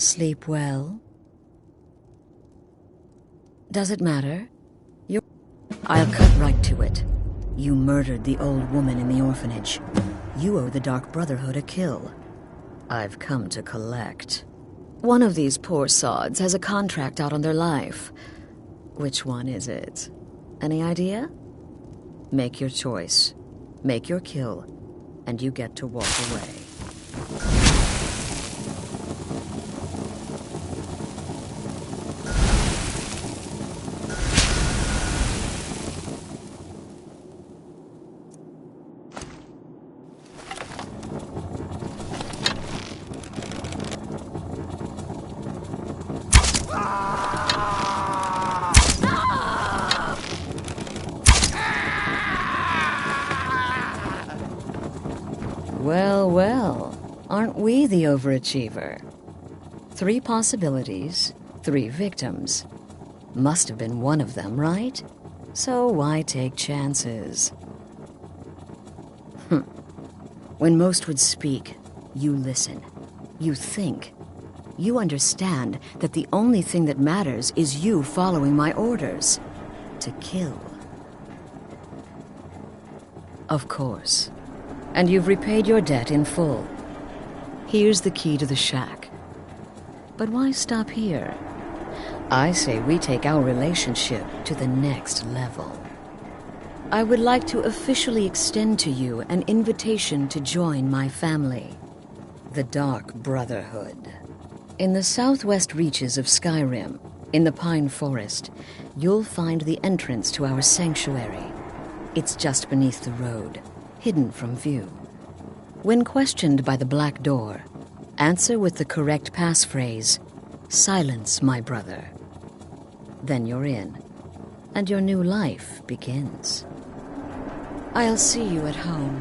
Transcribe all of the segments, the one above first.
Sleep well? Does it matter? I'll cut right to it. You murdered the old woman in the orphanage. You owe the Dark Brotherhood a kill. I've come to collect. One of these poor sods has a contract out on their life. Which one is it? Any idea? Make your choice. Make your kill, and you get to walk away. Well, well, aren't we the overachiever? 3 possibilities, 3 victims. Must have been one of them, right? So why take chances? When most would speak, you listen. You think. You understand that the only thing that matters is you following my orders. To kill. Of course. And you've repaid your debt in full. Here's the key to the shack. But why stop here? I say we take our relationship to the next level. I would like to officially extend to you an invitation to join my family, the Dark Brotherhood. In the southwest reaches of Skyrim, in the Pine Forest, you'll find the entrance to our sanctuary. It's just beneath the road, hidden from view. When questioned by the Black Door, answer with the correct passphrase, "Silence, my brother." Then you're in, and your new life begins. I'll see you at home.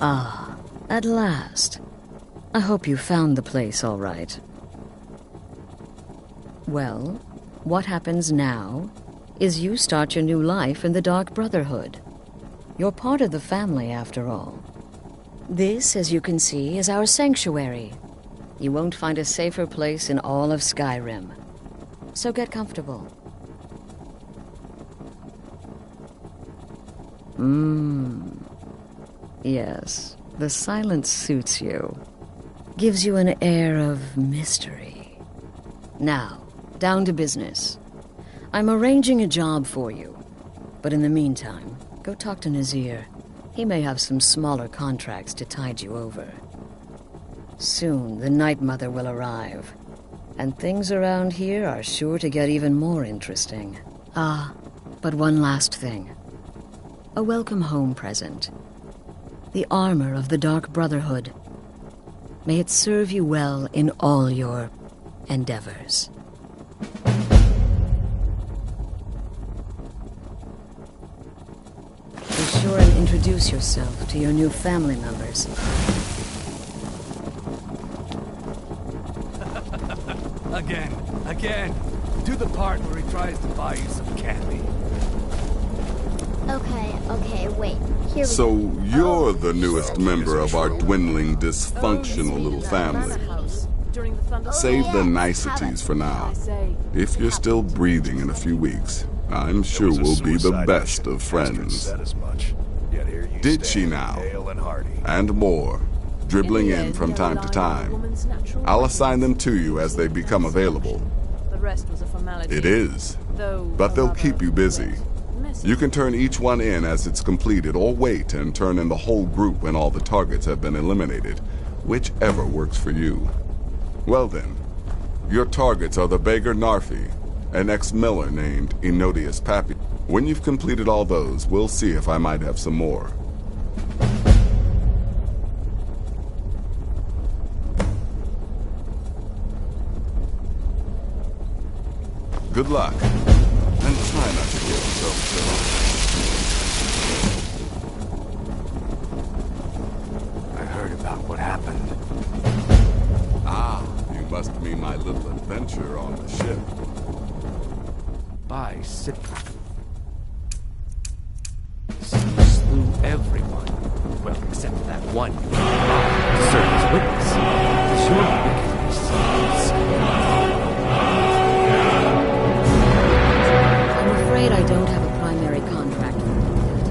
Ah, at last. I hope you found the place all right. Well, what happens now is you start your new life in the Dark Brotherhood. You're part of the family, after all. This, as you can see, is our sanctuary. You won't find a safer place in all of Skyrim. So get comfortable. Yes, the silence suits you. Gives you an air of mystery. Now, down to business. I'm arranging a job for you. But in the meantime, go talk to Nazir. He may have some smaller contracts to tide you over. Soon, the Night Mother will arrive. And things around here are sure to get even more interesting. Ah, but one last thing. A welcome home present. The armor of the Dark Brotherhood. May it serve you well in all your endeavors. Be sure and introduce yourself to your new family members. Again. Do the part where he tries to buy you some candy. Okay, wait. Here we So go. you're the newest member of our dwindling, dysfunctional little family. Save the niceties for now. If you're still breathing in a few weeks, I'm sure we'll be the best of friends. Did she now? And more, dribbling in from time to time. I'll assign them to you as they become available. The rest was a formality. It is, Though but they'll keep you busy. You can turn each one in as it's completed, or wait and turn in the whole group when all the targets have been eliminated, whichever works for you. Well then, your targets are the beggar Narfi, an ex-miller named Enodius Pappy. When you've completed all those, we'll see if I might have some more. Good luck, and try not to get yourself killed. I heard about what happened. Ah, you must mean my little adventure on the ship. By Sip. You slew everyone. Well, except that one you served as witness. Sure, wickedness. I'm afraid I don't have a primary contract for you yet.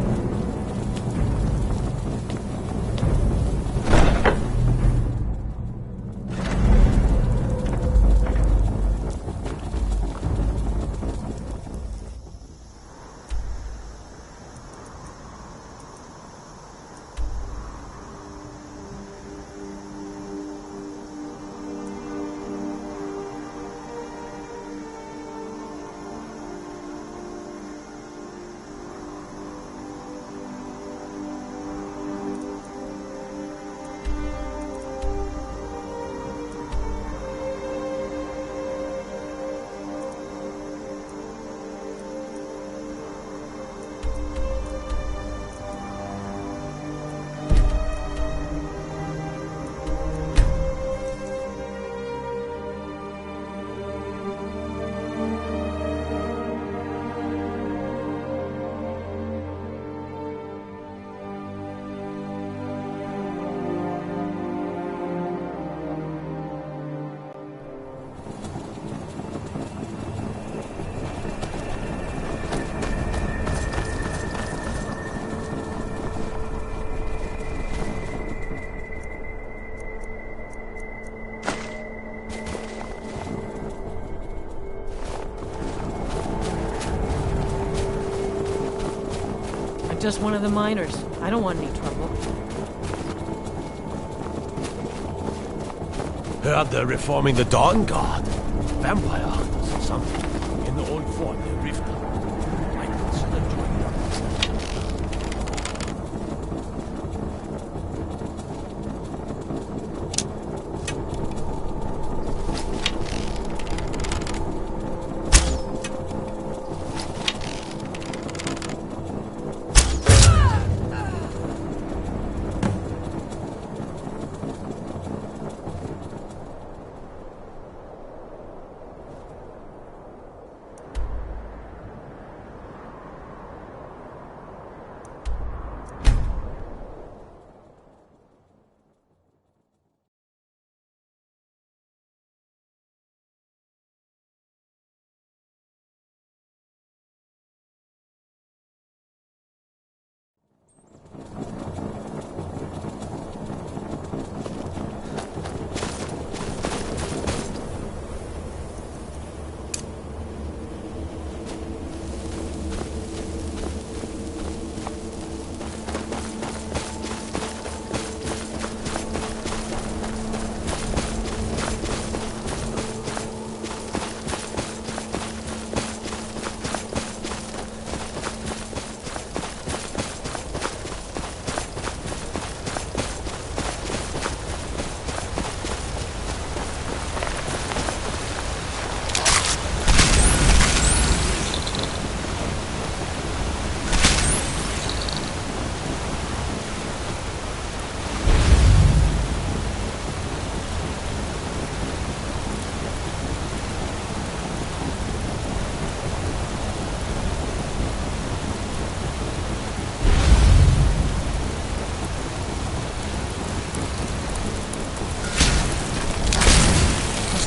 just one of the miners. I don't want any trouble. Heard they're reforming the Dawn Guard. Vampire hunters or something. In the old fort near Riften. Might consider joining up.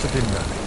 have been nothing.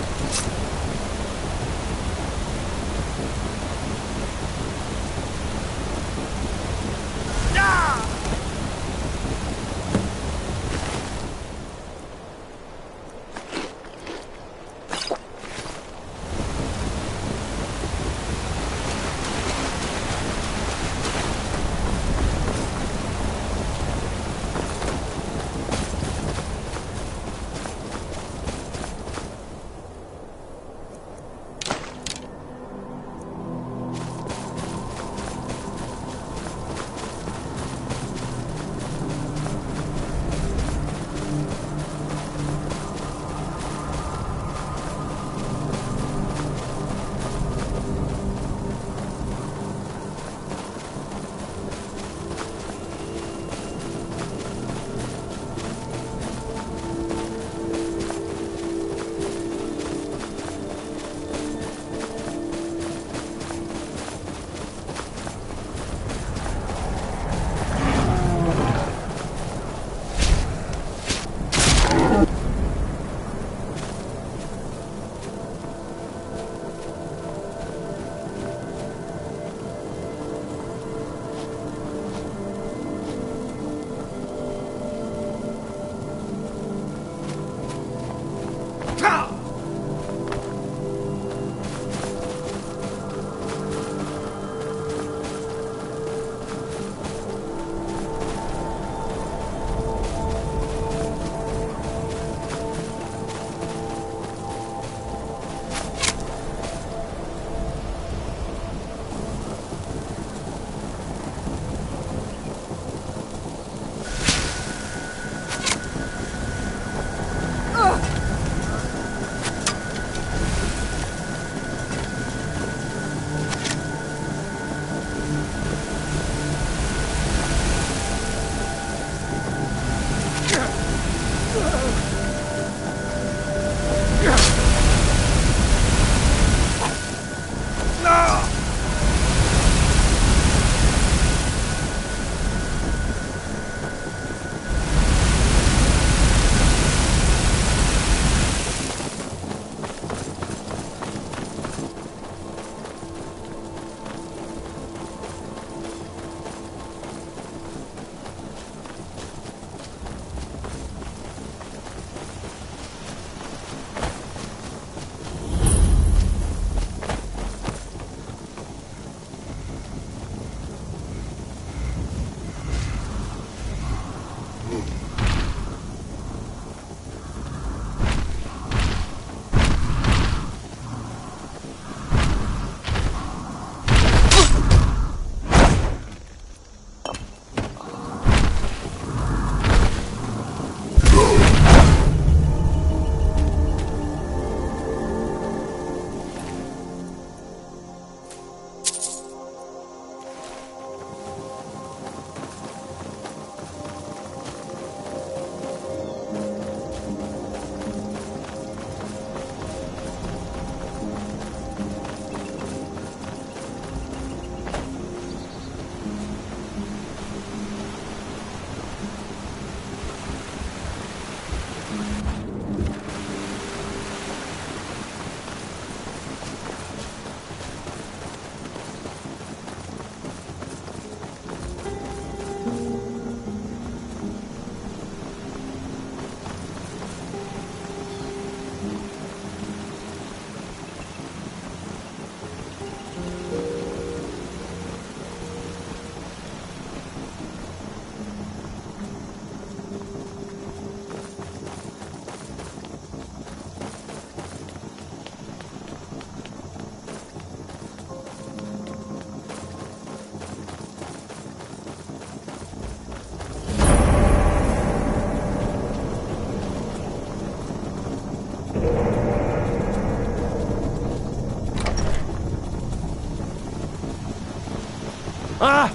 Ah!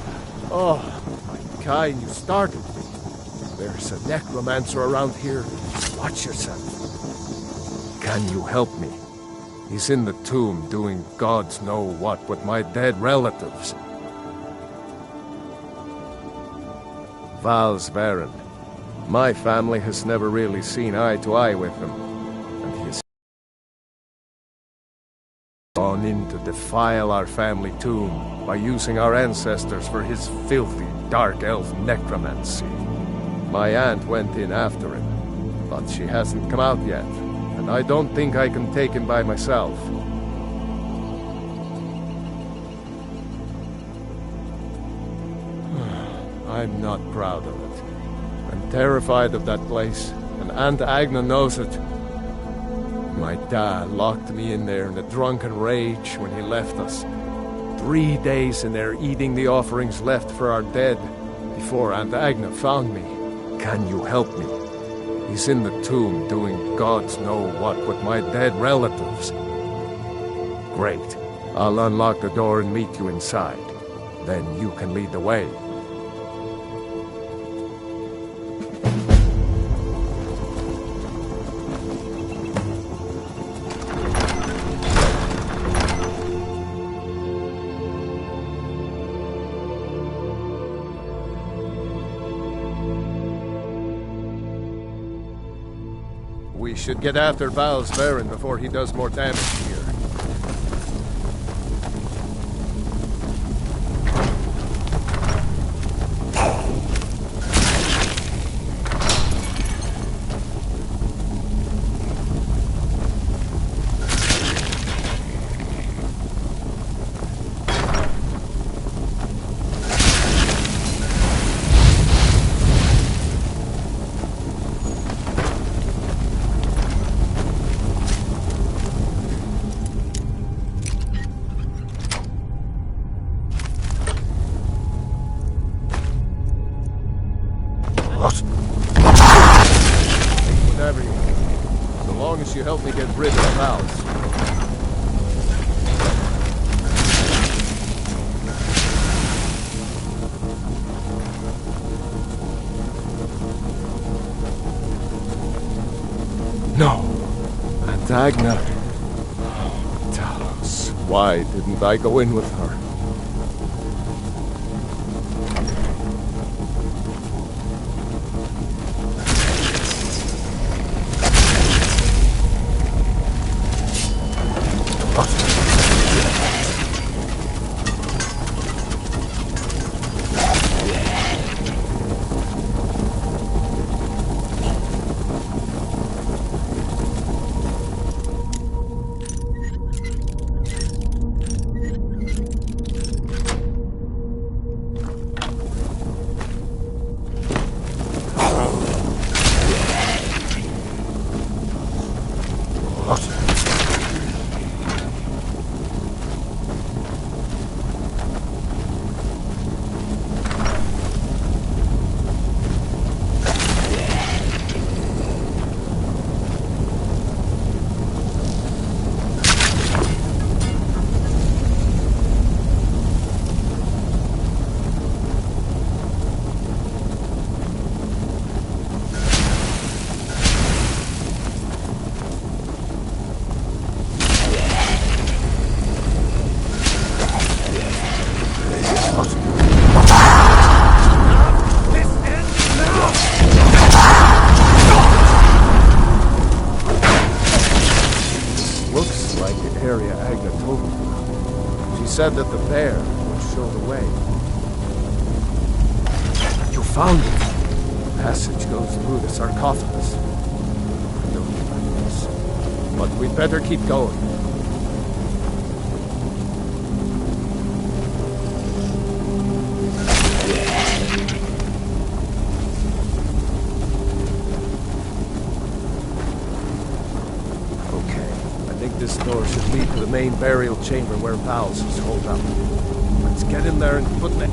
Oh, my kind, you started me. There's a necromancer around here. Watch yourself. Can you help me? He's in the tomb doing gods know what with my dead relatives. Val's Baron. My family has never really seen eye to eye with him. gone in to defile our family tomb by using our ancestors for his filthy, dark elf necromancy. My aunt went in after him, but she hasn't come out yet, and I don't think I can take him by myself. I'm not proud of it. I'm terrified of that place, and Aunt Agna knows it. My dad locked me in there in a drunken rage when he left us. 3 days in there eating the offerings left for our dead before Aunt Agna found me. Can you help me? He's in the tomb doing gods know what with my dead relatives. Great. I'll unlock the door and meet you inside. Then you can lead the way. We should get after Val's Baron before he does more damage here. Whatever you want. So long as you help me get rid of Val's. No! Aunt Agna. Oh, Talos. Why didn't I go in with her? Looks like the area Agna told me about. She said that the bear would show the way. You found it! The passage goes through the sarcophagus. I don't like this, but we'd better keep going. This door should lead to the main burial chamber where Val's is holed up. Let's get in there and put the...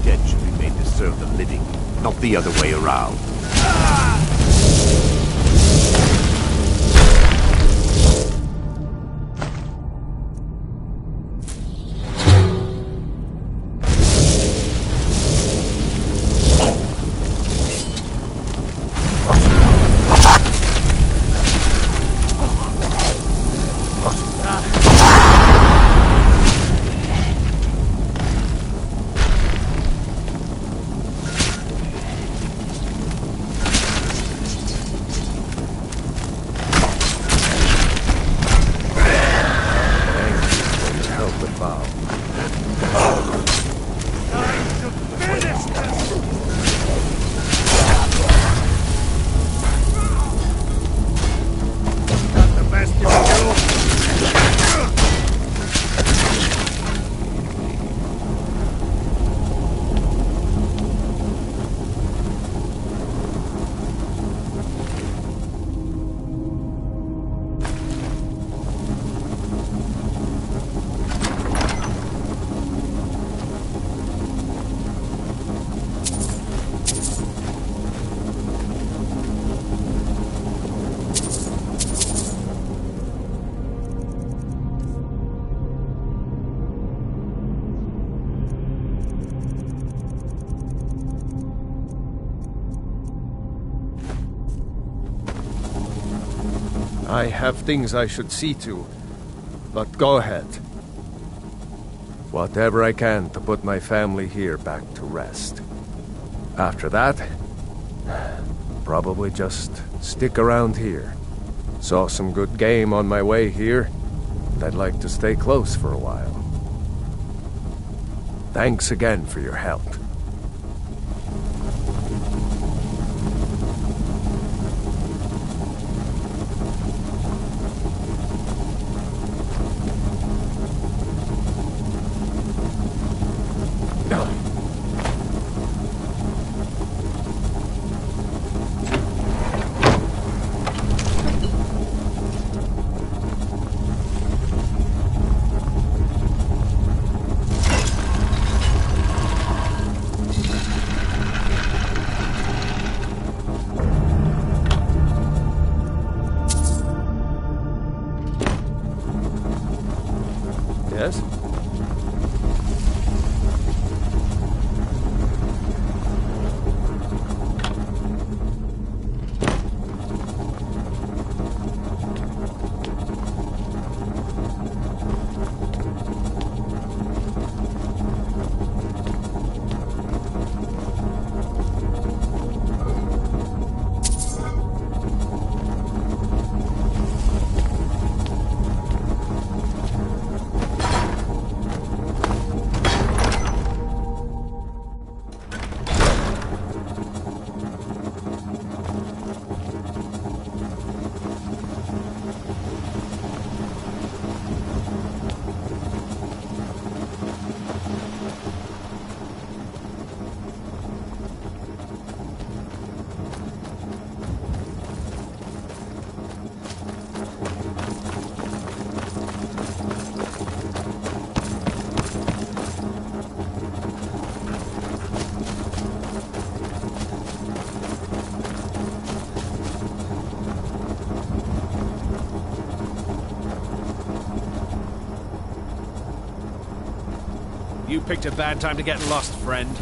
Dead should be made to serve the living, not the other way around. I have things I should see to, but go ahead. Whatever I can to put my family here back to rest. After that, probably just stick around here. Saw some good game on my way here, and I'd like to stay close for a while. Thanks again for your help. Yes? You picked a bad time to get lost, friend.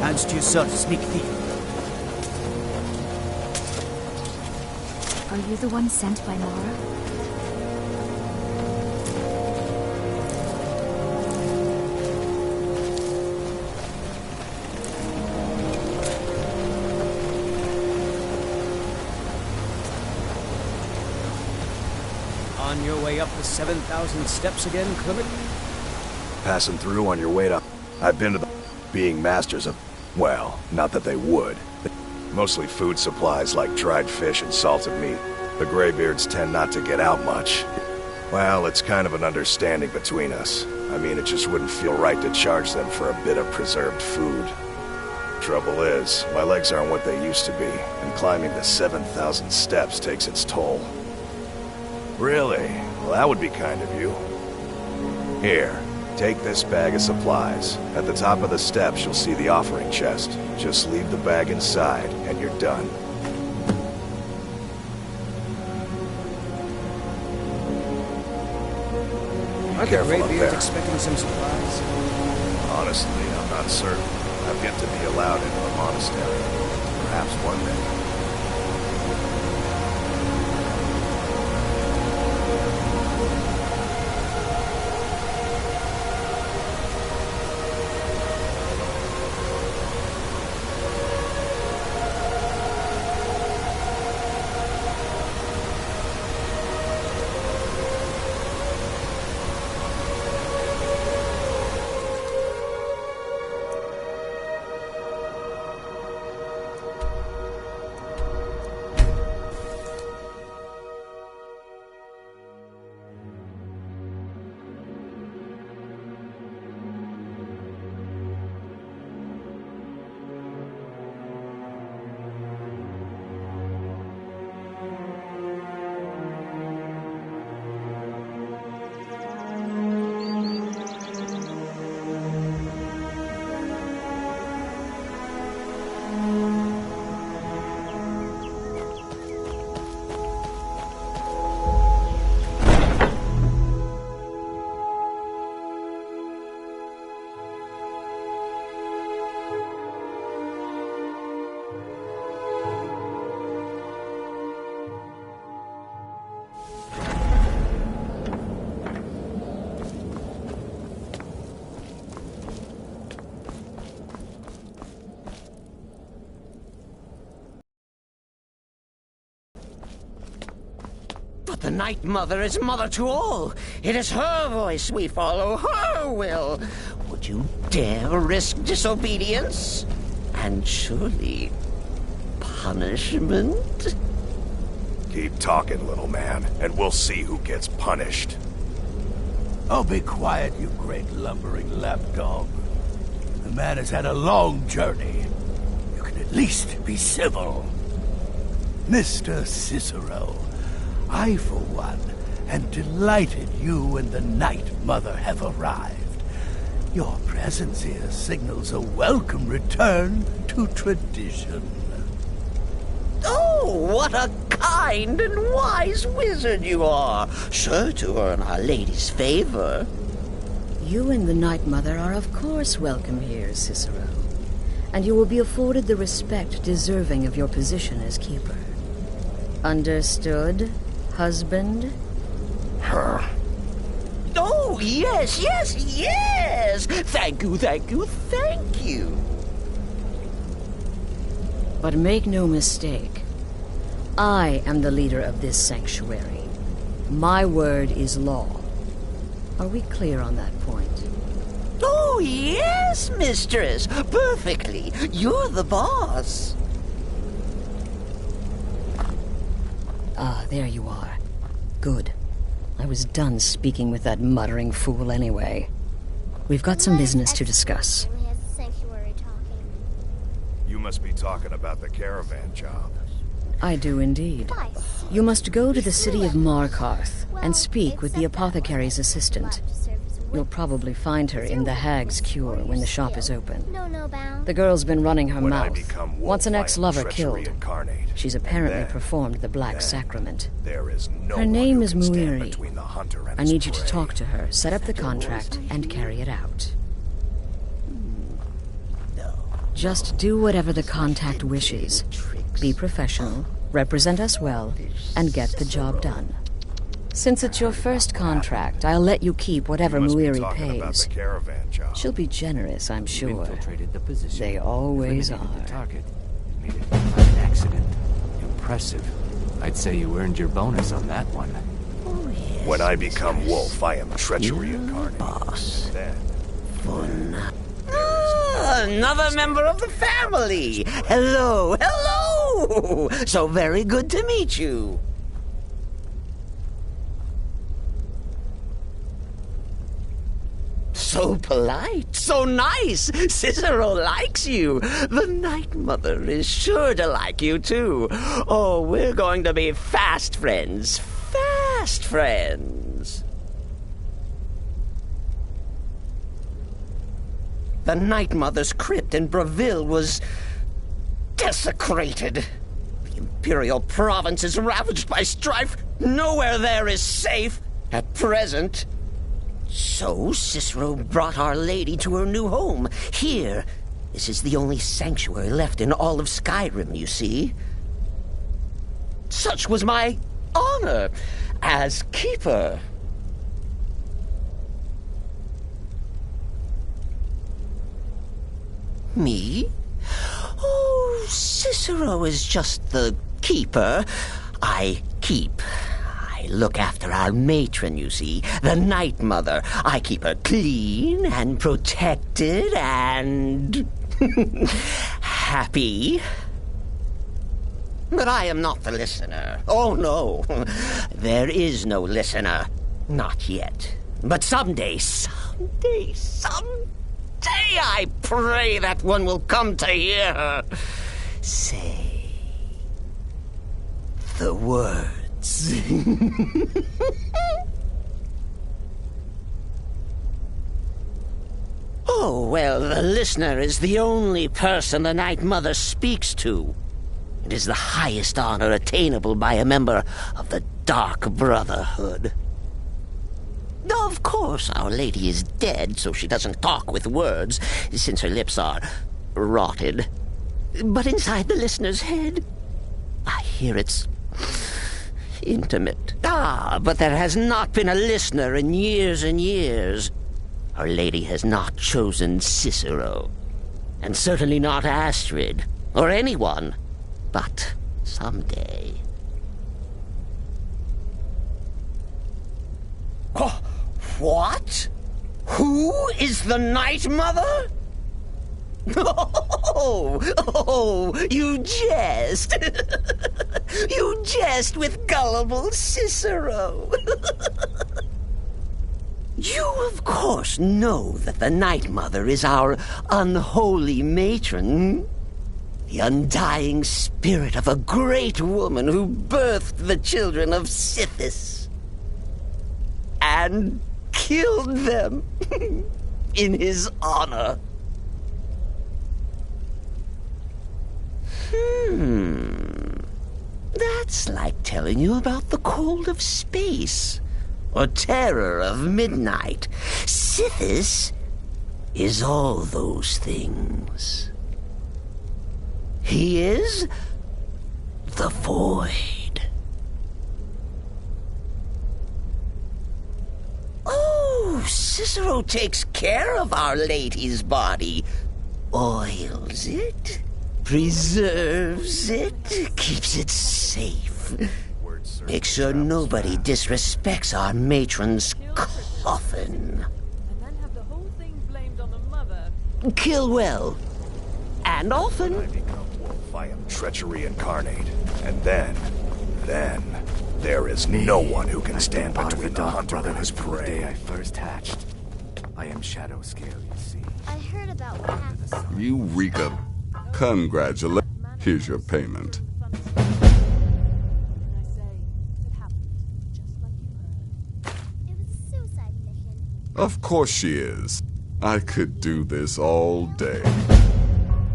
Hands to yourself, sneak thief. Are you the one sent by Mara? On your way up the 7,000 steps again, Clement? Passing through on your way to... I've been to the... being masters of... Well, not that they would. Mostly food supplies like dried fish and salted meat. The Greybeards tend not to get out much. Well, it's kind of an understanding between us. I mean, it just wouldn't feel right to charge them for a bit of preserved food. Trouble is, my legs aren't what they used to be, and climbing the 7,000 steps takes its toll. Really? Well, that would be kind of you. Here, take this bag of supplies. At the top of the steps, you'll see the offering chest. Just leave the bag inside, and you're done. Aren't the Greybeards expecting some supplies? Honestly, I'm not certain. I've yet to be allowed into a monastery. Perhaps one day. The Night Mother is mother to all. It is her voice we follow, her will. Would you dare risk disobedience? And surely punishment? Keep talking, little man, and we'll see who gets punished. Oh, be quiet, you great lumbering lapdog. The man has had a long journey. You can at least be civil. Mr. Cicero, I, for one, am delighted you and the Night Mother have arrived. Your presence here signals a welcome return to tradition. Oh, what a kind and wise wizard you are, sure to earn Our Lady's favor. You and the Night Mother are of course welcome here, Cicero. And you will be afforded the respect deserving of your position as keeper. Understood? Husband? Her. Oh, yes, yes, yes! Thank you, thank you, thank you. But make no mistake. I am the leader of this sanctuary. My word is law. Are we clear on that point? Oh, yes, mistress. Perfectly. You're the boss. Ah, there you are. Good. I was done speaking with that muttering fool anyway. We've got some business to discuss. You must be talking about the caravan job. I do indeed. You must go to the city of Markarth and speak with the apothecary's assistant. You'll probably find her in the Hag's Cure when the shop is open. The girl's been running her mouth. Wants an ex-lover killed. She's apparently performed the Black Sacrament. Her name is Muiri. I need you to talk to her, set up the contract, and carry it out. Just do whatever the contact wishes. Be professional, represent us well, and get the job done. Since it's your first contract, I'll let you keep whatever Muiri pays. She'll be generous, I'm sure. They always are. The target. Made it by an accident. Impressive. I'd say you earned your bonus on that one. When I become wolf, I am treachery incarnate. Boss. Another member of the family! Hello, hello! So very good to meet you. So polite, so nice. Cicero likes you. The Night Mother is sure to like you, too. Oh, we're going to be fast friends. Fast friends. The Night Mother's crypt in Breville was desecrated. The Imperial province is ravaged by strife. Nowhere there is safe at present. So Cicero brought Our Lady to her new home. Here, this is the only sanctuary left in all of Skyrim, you see. Such was my honor as keeper. Me? Oh, Cicero is just the keeper. I keep. I look after our matron, you see, the Night Mother. I keep her clean and protected and happy. But I am not the listener. Oh, no. There is no listener. Not yet. But someday, I pray that one will come to hear her say the words. Oh, well, the listener is the only person the Night Mother speaks to. It is the highest honor attainable by a member of the Dark Brotherhood. Of course, Our Lady is dead, so she doesn't talk with words, since her lips are rotted. But inside the listener's head, I hear it's intimate. But there has not been a listener in years and years. Our Lady has not chosen Cicero, and certainly not Astrid, or anyone. But someday... Oh, what? Who is the Night Mother? Oh, you jest. You jest with gullible Cicero. You, of course, know that the Night Mother is our unholy matron. The undying spirit of a great woman who birthed the children of Sithis. And killed them in his honor. That's like telling you about the cold of space, or terror of midnight. Sithis is all those things. He is the void. Oh, Cicero takes care of Our Lady's body. Oils it, preserves it, keeps it safe. Makes sure nobody disrespects our matron's coffin. And then have the whole thing blamed on the mother. Kill well, and often. When I become wolf, I am treachery incarnate. And then, there is no one who can stand between the hunter and his prey. I first hatched. I am Shadow Scale, you see. I heard about what happened. Eureka. Congratulations. Here's your payment. It was a suicide mission. Of course she is. I could do this all day.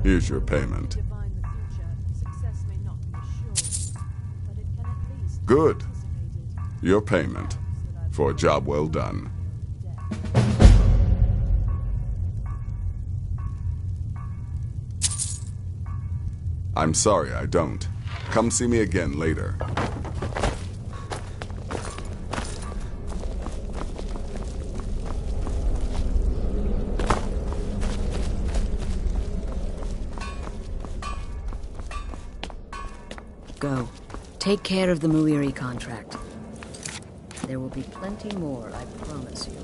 Here's your payment. Good. Your payment for a job well done. I'm sorry I don't. Come see me again later. Go. Take care of the Muiri contract. There will be plenty more, I promise you.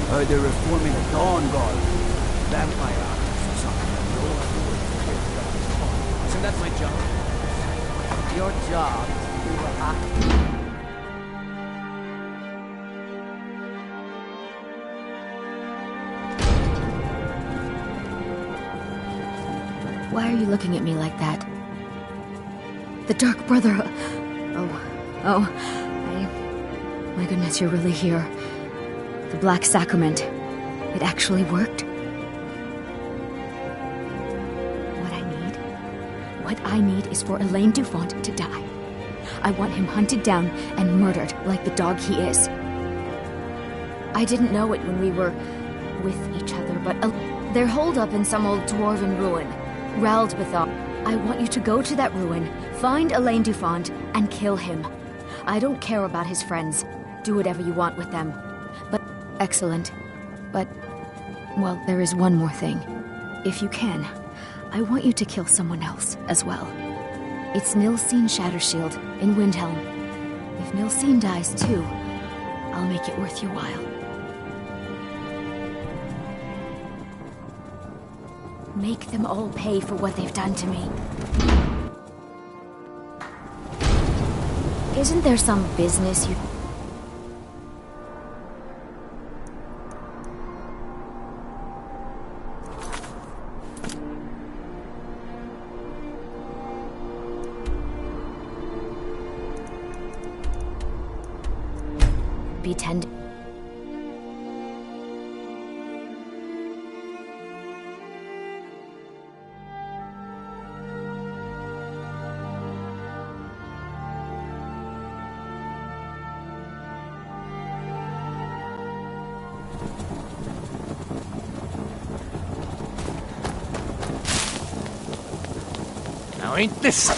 Heard they're reforming the Dawn Guard. Vampire artists or something. Isn't that my job? Your job is to do what I... Why are you looking at me like that? The Dark Brotherhood. My goodness, you're really here. The Black Sacrament. It actually worked. What I need is for Elaine Dufont to die. I want him hunted down and murdered like the dog he is. I didn't know it when we were with each other, but they're holed up in some old dwarven ruin. Rald with all. I want you to go to that ruin, find Elaine Dufont, and kill him. I don't care about his friends. Do whatever you want with them. But excellent. But, well, there is one more thing. If you can, I want you to kill someone else as well. It's Nilsine Shattershield in Windhelm. If Nilsine dies too, I'll make it worth your while. Make them all pay for what they've done to me. Isn't there some business you... be tended? Now ain't this...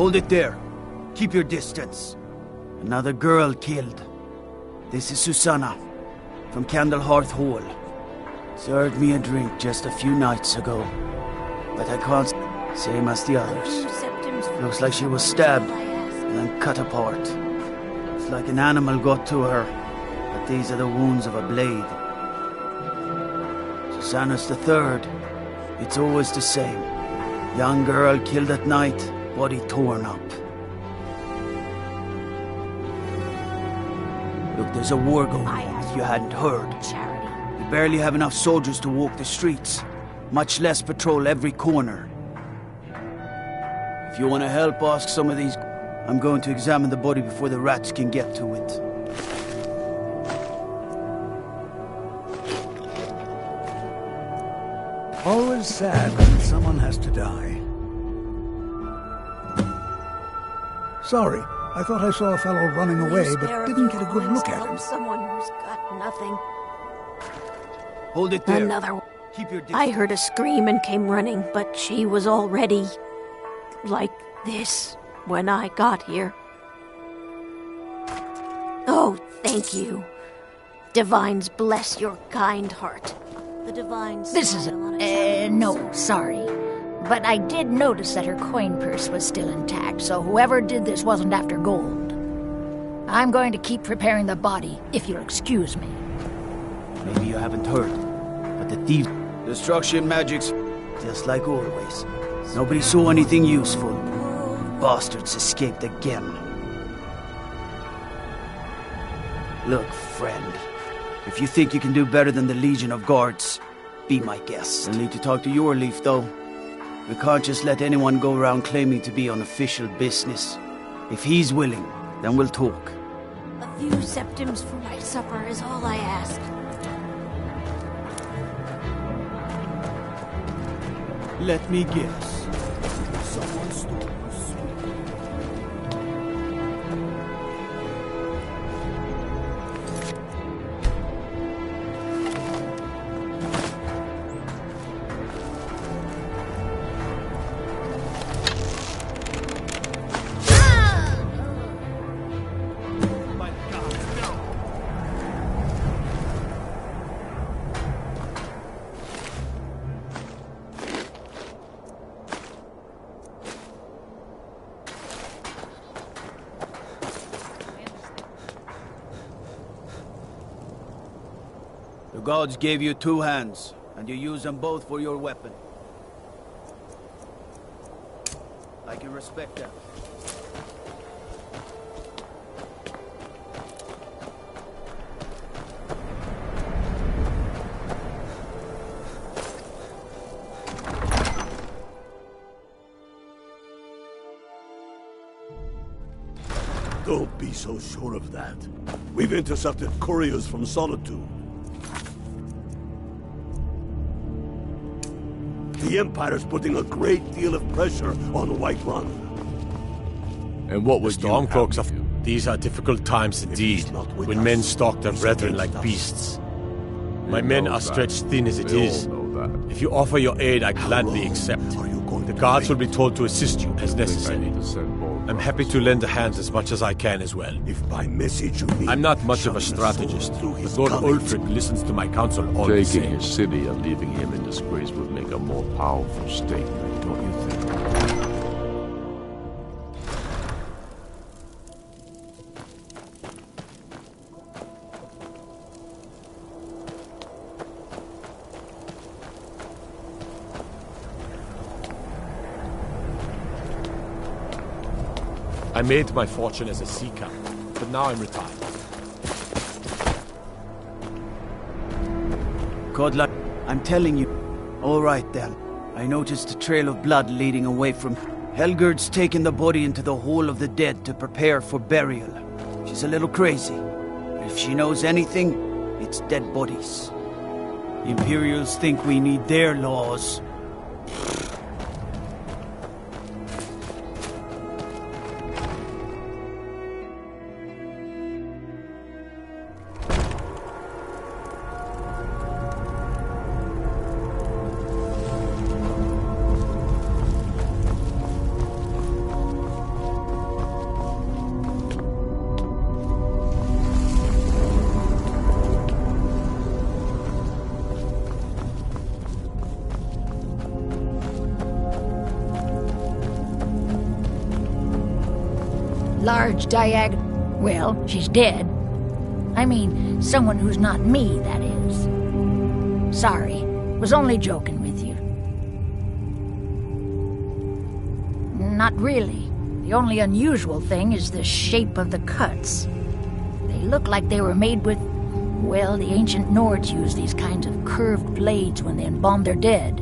Hold it there. Keep your distance. Another girl killed. This is Susanna, from Candlehearth Hall. Served me a drink just a few nights ago. But I can't... Same as the others. Looks like she was stabbed and then cut apart. It's like an animal got to her. But these are the wounds of a blade. Susanna's the third. It's always the same. Young girl killed at night, body torn up. Look, there's a war going on, if you hadn't heard. We barely have enough soldiers to walk the streets, much less patrol every corner. If you want to help ask some of these... I'm going to examine the body before the rats can get to it. Always sad when someone has to die. Sorry, I thought I saw a fellow running away, but didn't get a good look at him. Someone who's got nothing. Hold it there. Another. Keep your distance. I heard a scream and came running, but she was already like this when I got here. Oh, thank you. Divines bless your kind heart. The divines. This is no, sorry. But I did notice that her coin purse was still intact, so whoever did this wasn't after gold. I'm going to keep preparing the body, if you'll excuse me. Maybe you haven't heard, but the thief... Destruction magic's just like always. Nobody saw anything useful. Bastards escaped again. Look, friend. If you think you can do better than the Legion of Guards, be my guest. You'll need to talk to your Leaf, though. We can't just let anyone go around claiming to be on official business. If he's willing, then we'll talk. A few septims for my supper is all I ask. Let me guess. Someone stole her sweet. The gods gave you two hands, and you use them both for your weapon. I can respect that. Don't be so sure of that. We've intercepted couriers from Solitude. The Empire's putting a great deal of pressure on Whiterun. And what would you folks of... These are difficult times indeed, when men stalk their brethren like beasts. My men are stretched thin as it is. If you offer your aid, I gladly accept. The guards will be told to assist you as necessary. I'm happy to lend a hand as much as I can as well. If by message you mean... I'm not much of a strategist, but Lord Ulfric listens to my counsel all the same. Taking his city and leaving him in disgrace would make a more powerful statement, don't you think? I made my fortune as a sea captain, but now I'm retired. Godlike, I'm telling you. All right, then. I noticed a trail of blood leading away from... Helgerd's taken the body into the Hall of the Dead to prepare for burial. She's a little crazy. But if she knows anything, it's dead bodies. The Imperials think we need their laws. Large well, she's dead. I mean, someone who's not me, that is. Sorry, was only joking with you. Not really. The only unusual thing is the shape of the cuts. They look like they were made with, well, the ancient Nords used these kinds of curved blades when they embalmed their dead.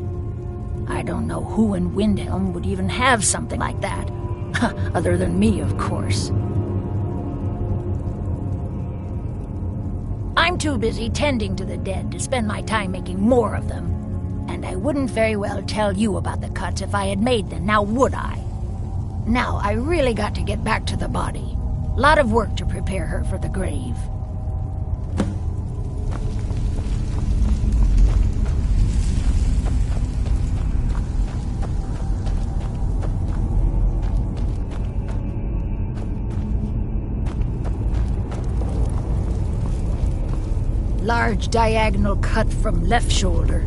I don't know who in Windhelm would even have something like that. Other than me, of course. I'm too busy tending to the dead to spend my time making more of them. And I wouldn't very well tell you about the cuts if I had made them, now would I? Now, I really got to get back to the body. Lot of work to prepare her for the grave. Large diagonal cut from left shoulder.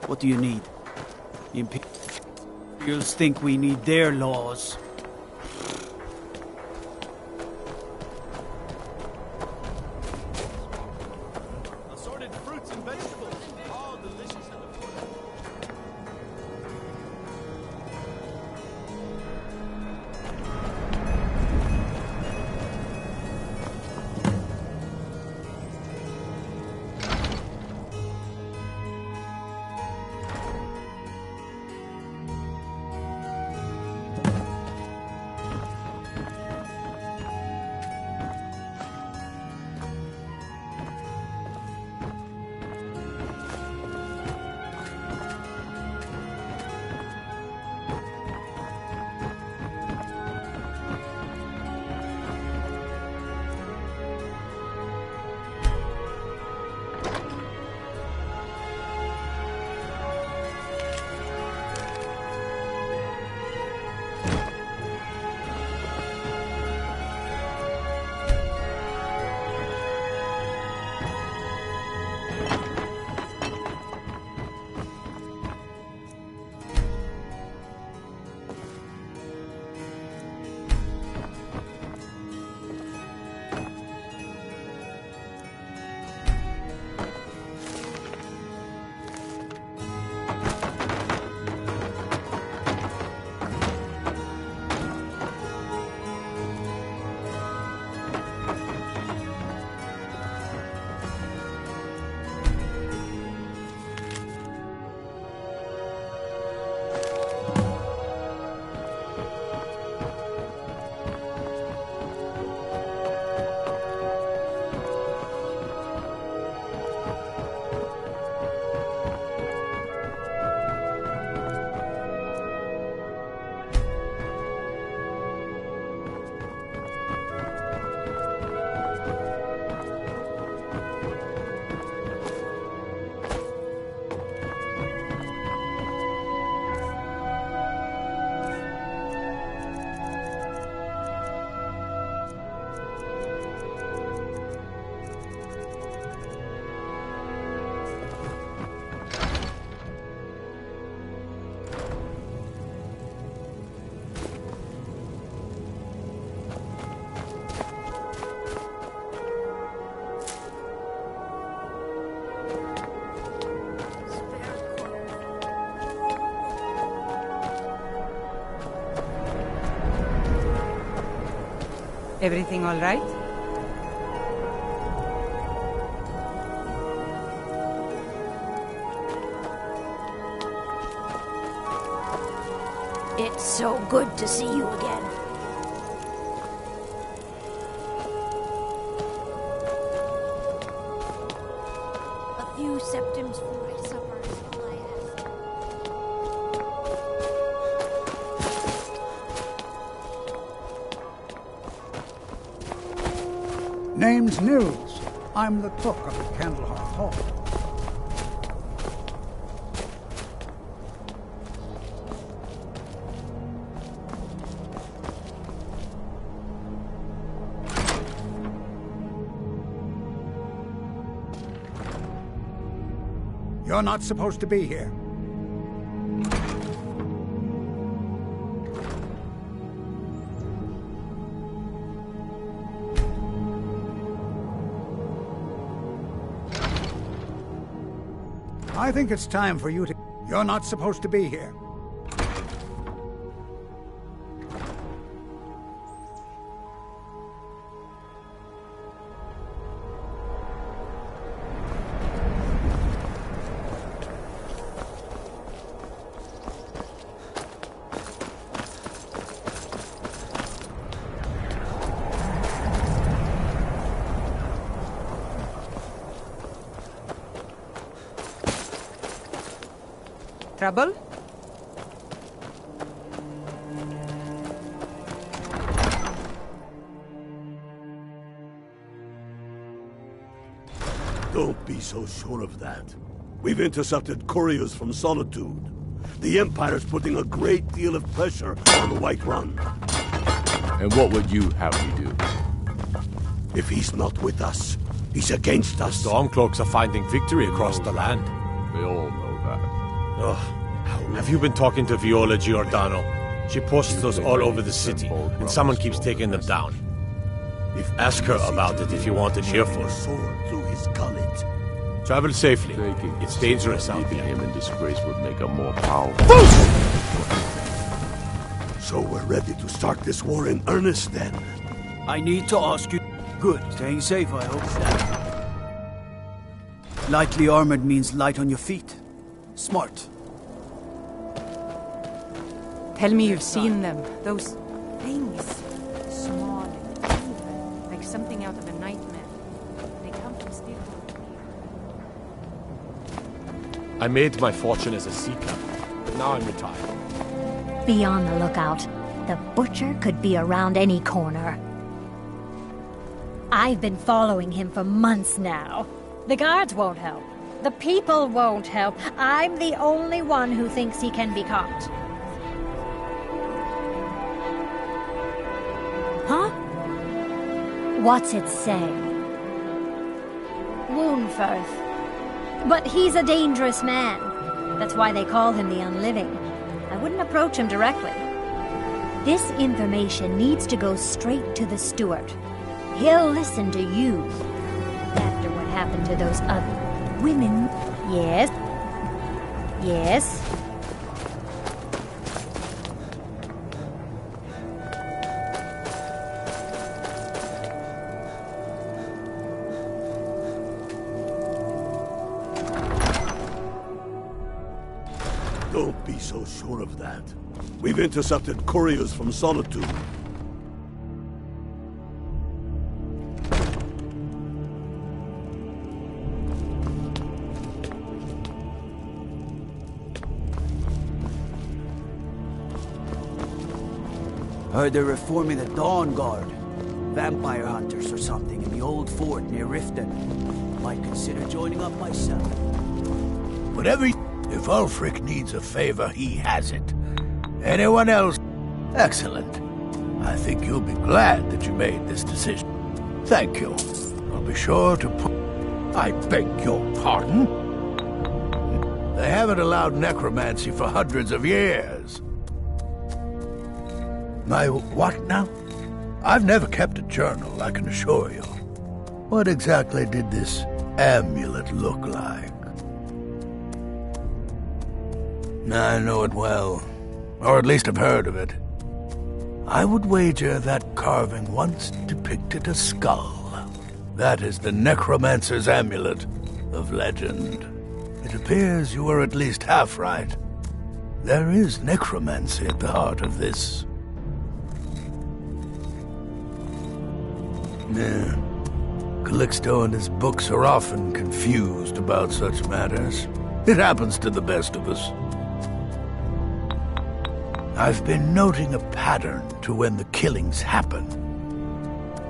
What do you need? The Imperials think we need their laws. Assorted fruits and vegetables, all delicious and affordable. Everything all right? It's so good to see you again. Septim's food at supper is all I ask. Name's Nils. I'm the cook up at Candlehearth Hall. You're not supposed to be here. I think it's time for you to... You're not supposed to be here. Trouble? Don't be so sure of that. We've intercepted couriers from Solitude. The Empire's putting a great deal of pressure on the White Run. And what would you have me do? If he's not with us, he's against us. Stormcloaks are finding victory across the land. They all know that. Have you been talking to Viola Giordano? She posts those all over the city, and someone keeps taking them down. Ask her about it if you want an earful. Sword through his gullet. Travel safely. It's dangerous out Leaving there. him in disgrace would make him more powerful. So we're ready to start this war in earnest then. I need to ask you... Good. Staying safe, I hope. Lightly armored means light on your feet. Smart. Tell me you've seen them. Those things. Small and evil, like something out of a nightmare. They come from still. I made my fortune as a sea captain, but now I'm retired. Be on the lookout. The butcher could be around any corner. I've been following him for months now. The guards won't help. The people won't help. I'm the only one who thinks he can be caught. Huh? What's it say? Woundfirth. But he's a dangerous man. That's why they call him the Unliving. I wouldn't approach him directly. This information needs to go straight to the steward. He'll listen to you. After what happened to those other women. Yes. Yes. Don't be so sure of that. We've intercepted couriers from Solitude. Heard they're reforming the Dawn Guard. Vampire hunters or something in the old fort near Riften. Might consider joining up myself. Whatever. If Ulfric needs a favor, he has it. Anyone else? Excellent. I think you'll be glad that you made this decision. Thank you. I'll be sure to put... I beg your pardon? They haven't allowed necromancy for hundreds of years. My what now? I've never kept a journal, I can assure you. What exactly did this amulet look like? I know it well, or at least I've heard of it. I would wager that carving once depicted a skull. That is the necromancer's amulet of legend. It appears you were at least half right. There is necromancy at the heart of this. Calixto and his books are often confused about such matters. It happens to the best of us. I've been noting a pattern to when the killings happen.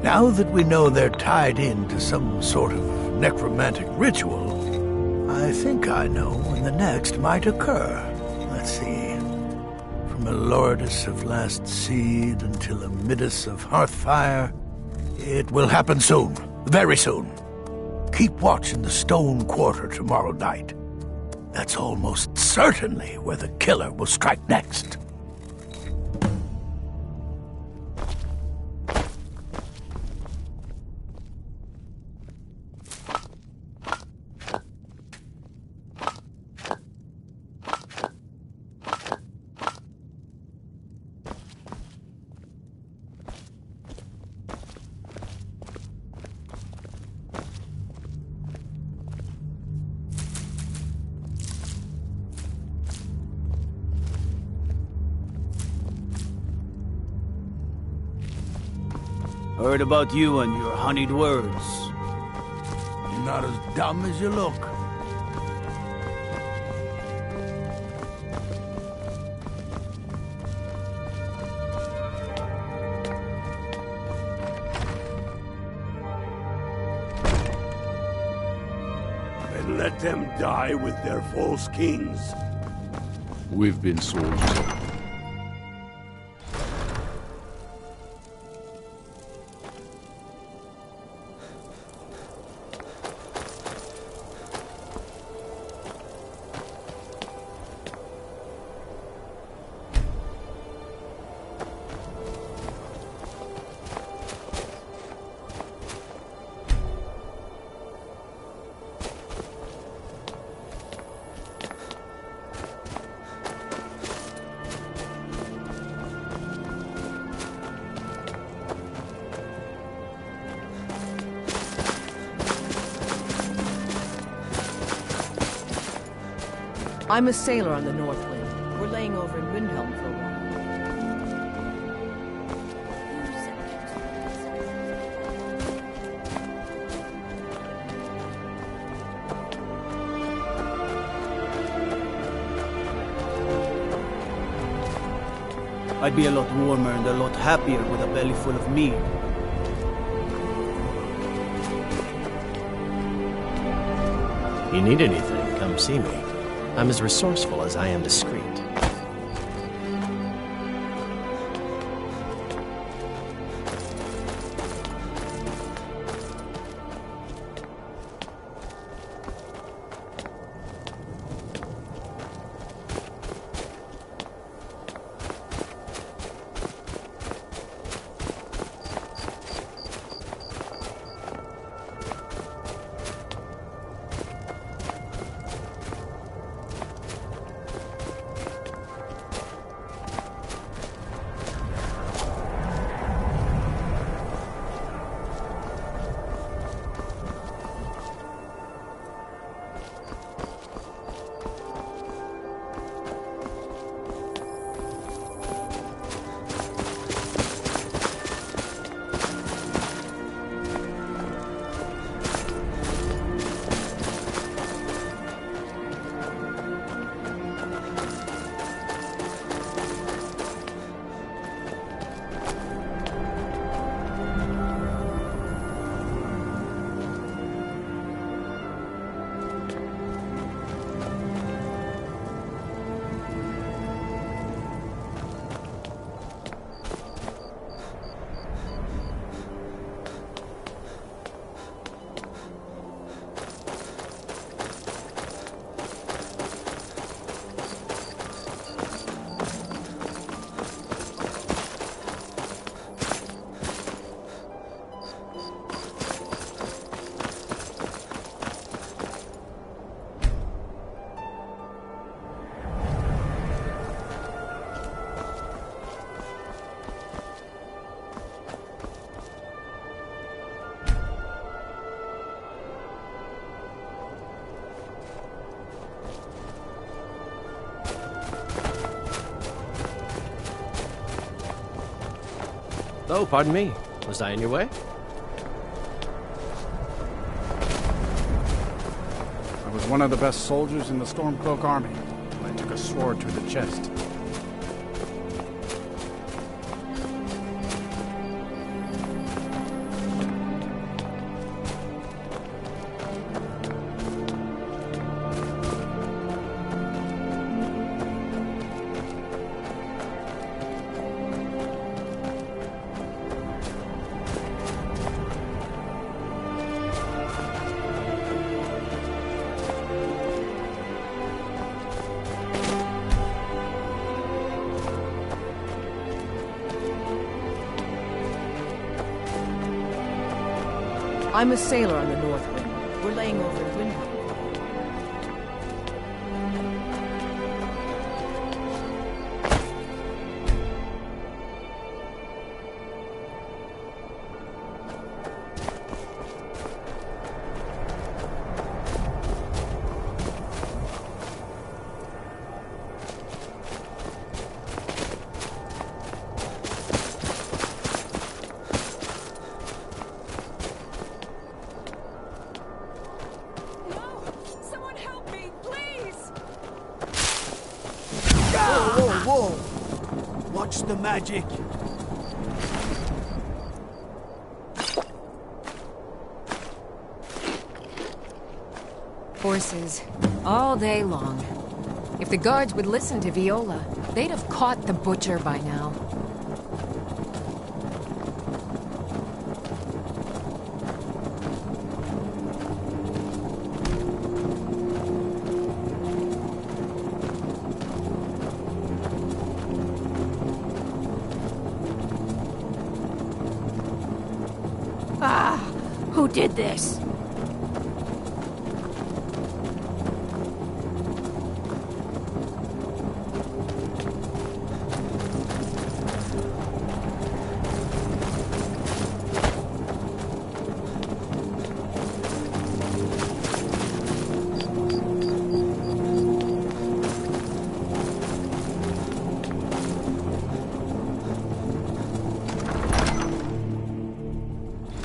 Now that we know they're tied into some sort of necromantic ritual, I think I know when the next might occur. Let's see. From Elordis of Last Seed until Amidus of Hearthfire, it will happen soon. Very soon. Keep watch in the Stone Quarter tomorrow night. That's almost certainly where the killer will strike next. Heard about you and your honeyed words. You're not as dumb as you look. And let them die with their false kings. We've been soldiers. I'm a sailor on the North Wind. We're laying over in Windhelm for a while. I'd be a lot warmer and a lot happier with a belly full of mead. You need anything, come see me. I'm as resourceful as I am discreet. Oh, pardon me. Was I in your way? one of the best soldiers in the Stormcloak army. I took a sword to the chest. I'm a sailor on the North Wind. We're laying over in Windhelm. Watch the magic. Horses, all day long. If the guards would listen to Viola, they'd have caught the butcher by now. Who did this?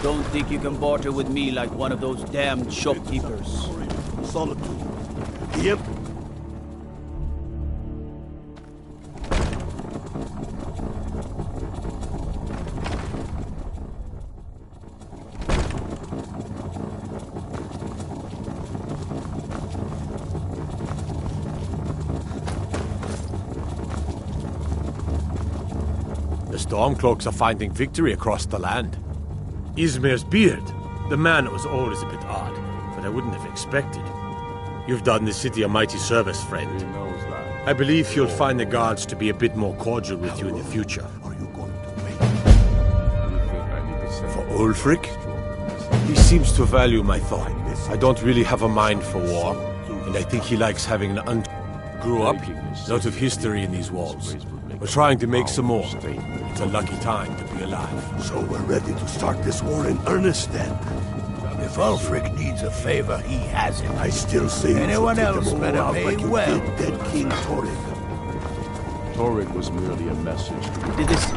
Don't think you can barter with me like one of those damned shopkeepers. Solitude. The Emperor. The Stormcloaks are finding victory across the land. Izmir's beard. The man was always a bit odd, but I wouldn't have expected. You've done the city a mighty service, friend. He knows that. I believe you'll find the guards to be a bit more cordial with you in the future. For Ulfric? He seems to value my thought. I don't really have a mind for war, and I think he likes having an grew up, lot of history in these walls. We're trying to make some more. It's a lucky time to be alive. So we're ready to start this war in earnest then. If Ulfric needs a favor, he has it. I still say anyone else better pay well. Dead King Torrig. Torrig was merely a message. Did this?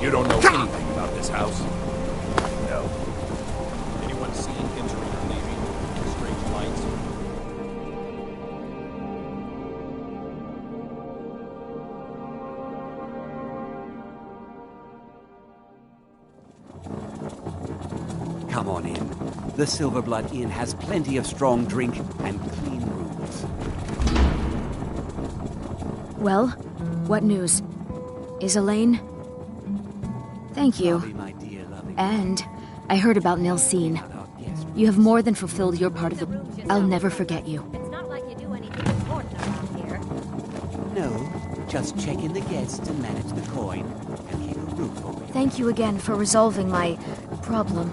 You don't know anything about this house? No. Anyone seen him? Come on in. The Silverblood Inn has plenty of strong drink and clean rooms. Well, what news? Is Elaine? Thank you. And I heard about Nilsine. You have more than fulfilled your part of the... I'll never forget you. It's not like you do anything important around here. No, just check in the guests and manage the coin, and keep a roof over your... Thank you again for resolving my problem.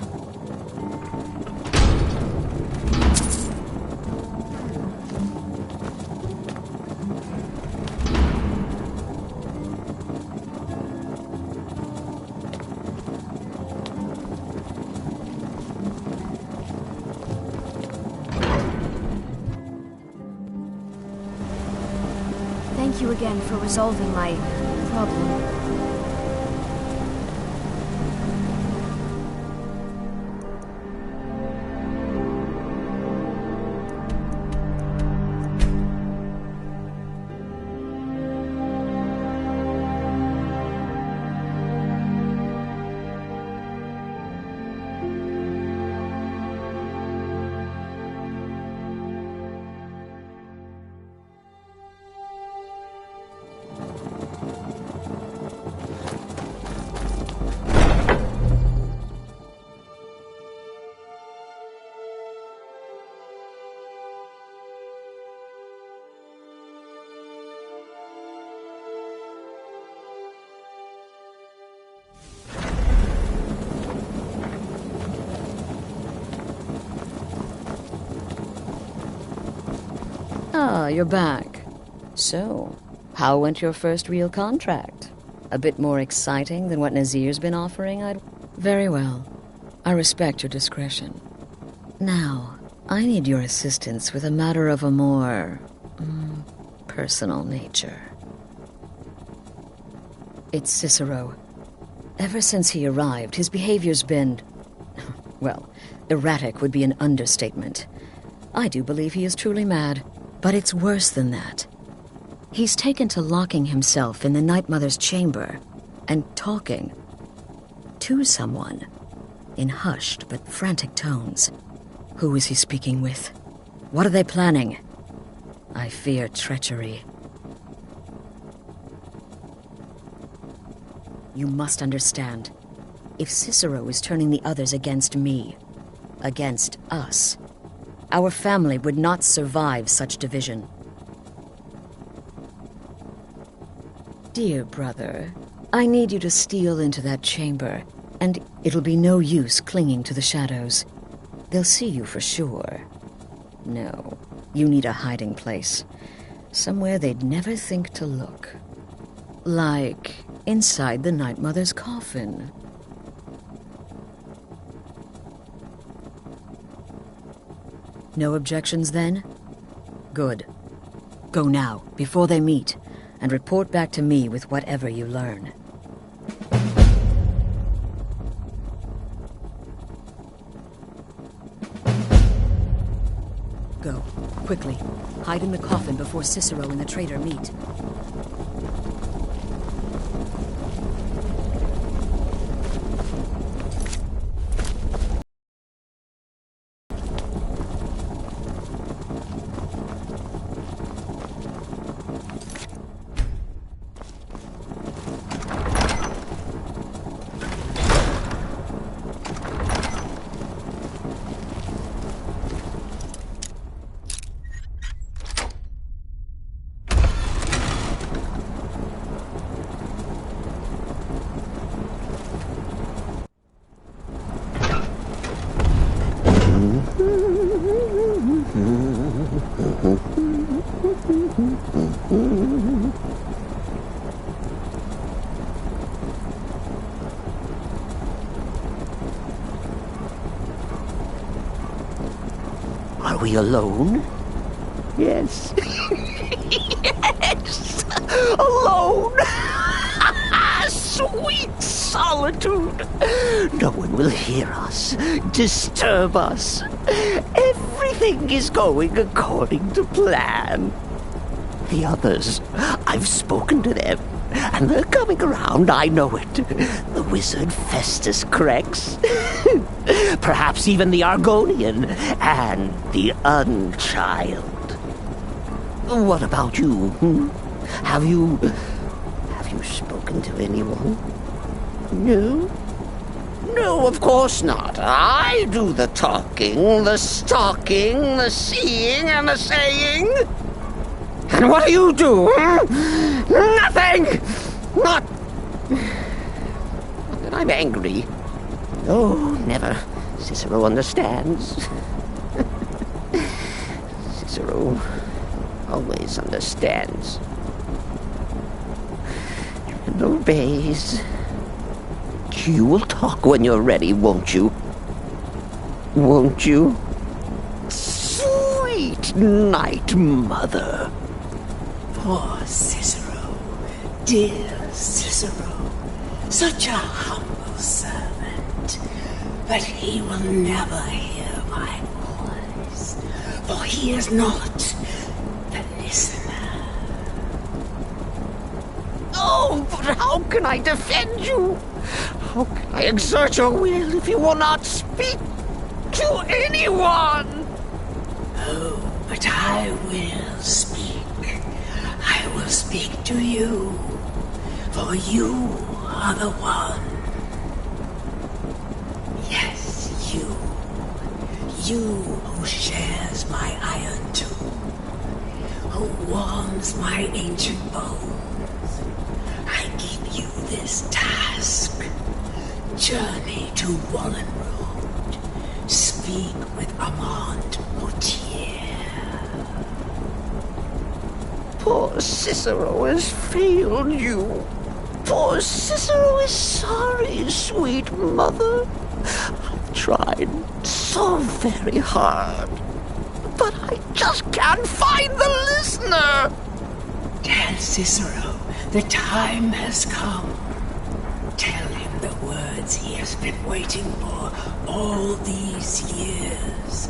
Thank you again for resolving my problem. Ah, you're back. So, how went your first real contract? A bit more exciting than what Nazir's been offering, Very well. I respect your discretion. Now, I need your assistance with a matter of a more... personal nature. It's Cicero. Ever since he arrived, his behavior's been... well, erratic would be an understatement. I do believe he is truly mad. But it's worse than that. He's taken to locking himself in the Night Mother's chamber and talking to someone in hushed but frantic tones. Who is he speaking with? What are they planning? I fear treachery. You must understand. If Cicero is turning the others against me, against us, our family would not survive such division. Dear brother, I need you to steal into that chamber, and it'll be no use clinging to the shadows. They'll see you for sure. No, you need a hiding place. Somewhere they'd never think to look. Like inside the Night Mother's coffin. No objections, then? Good. Go now, before they meet, and report back to me with whatever you learn. Go, quickly. Hide in the coffin before Cicero and the traitor meet. Are we alone? Yes. Yes! Alone! Sweet solitude! No one will hear us, disturb us. Everything is going according to plan. The others, I've spoken to them. And they're coming around, I know it. The wizard Festus Crex. Perhaps even the Argonian and the Unchild. What about you? Have you spoken to anyone? No? No, of course not. I do the talking, the stalking, the seeing, and the saying. And what do you do? Nothing! Not that I'm angry. Oh, never. Cicero understands. Cicero always understands. And obeys. You will talk when you're ready, won't you? Won't you? Sweet night, Mother. Poor Cicero, dear Cicero, such a humble servant, but he will never hear my voice, for he is not the listener. Oh, but how can I defend you? How can I exert your will if you will not speak to anyone? Oh, but I will speak. I will speak to you, for you are the one. Yes, you. You who shares my iron tomb, who warms my ancient bones. I give you this task. Journey to Wallen Road. Speak with Armand Moutier. Poor Cicero has failed you. Poor Cicero is sorry, sweet mother. I've tried so very hard, but I just can't find the listener. Tell Cicero the time has come. Tell him the words he has been waiting for all these years.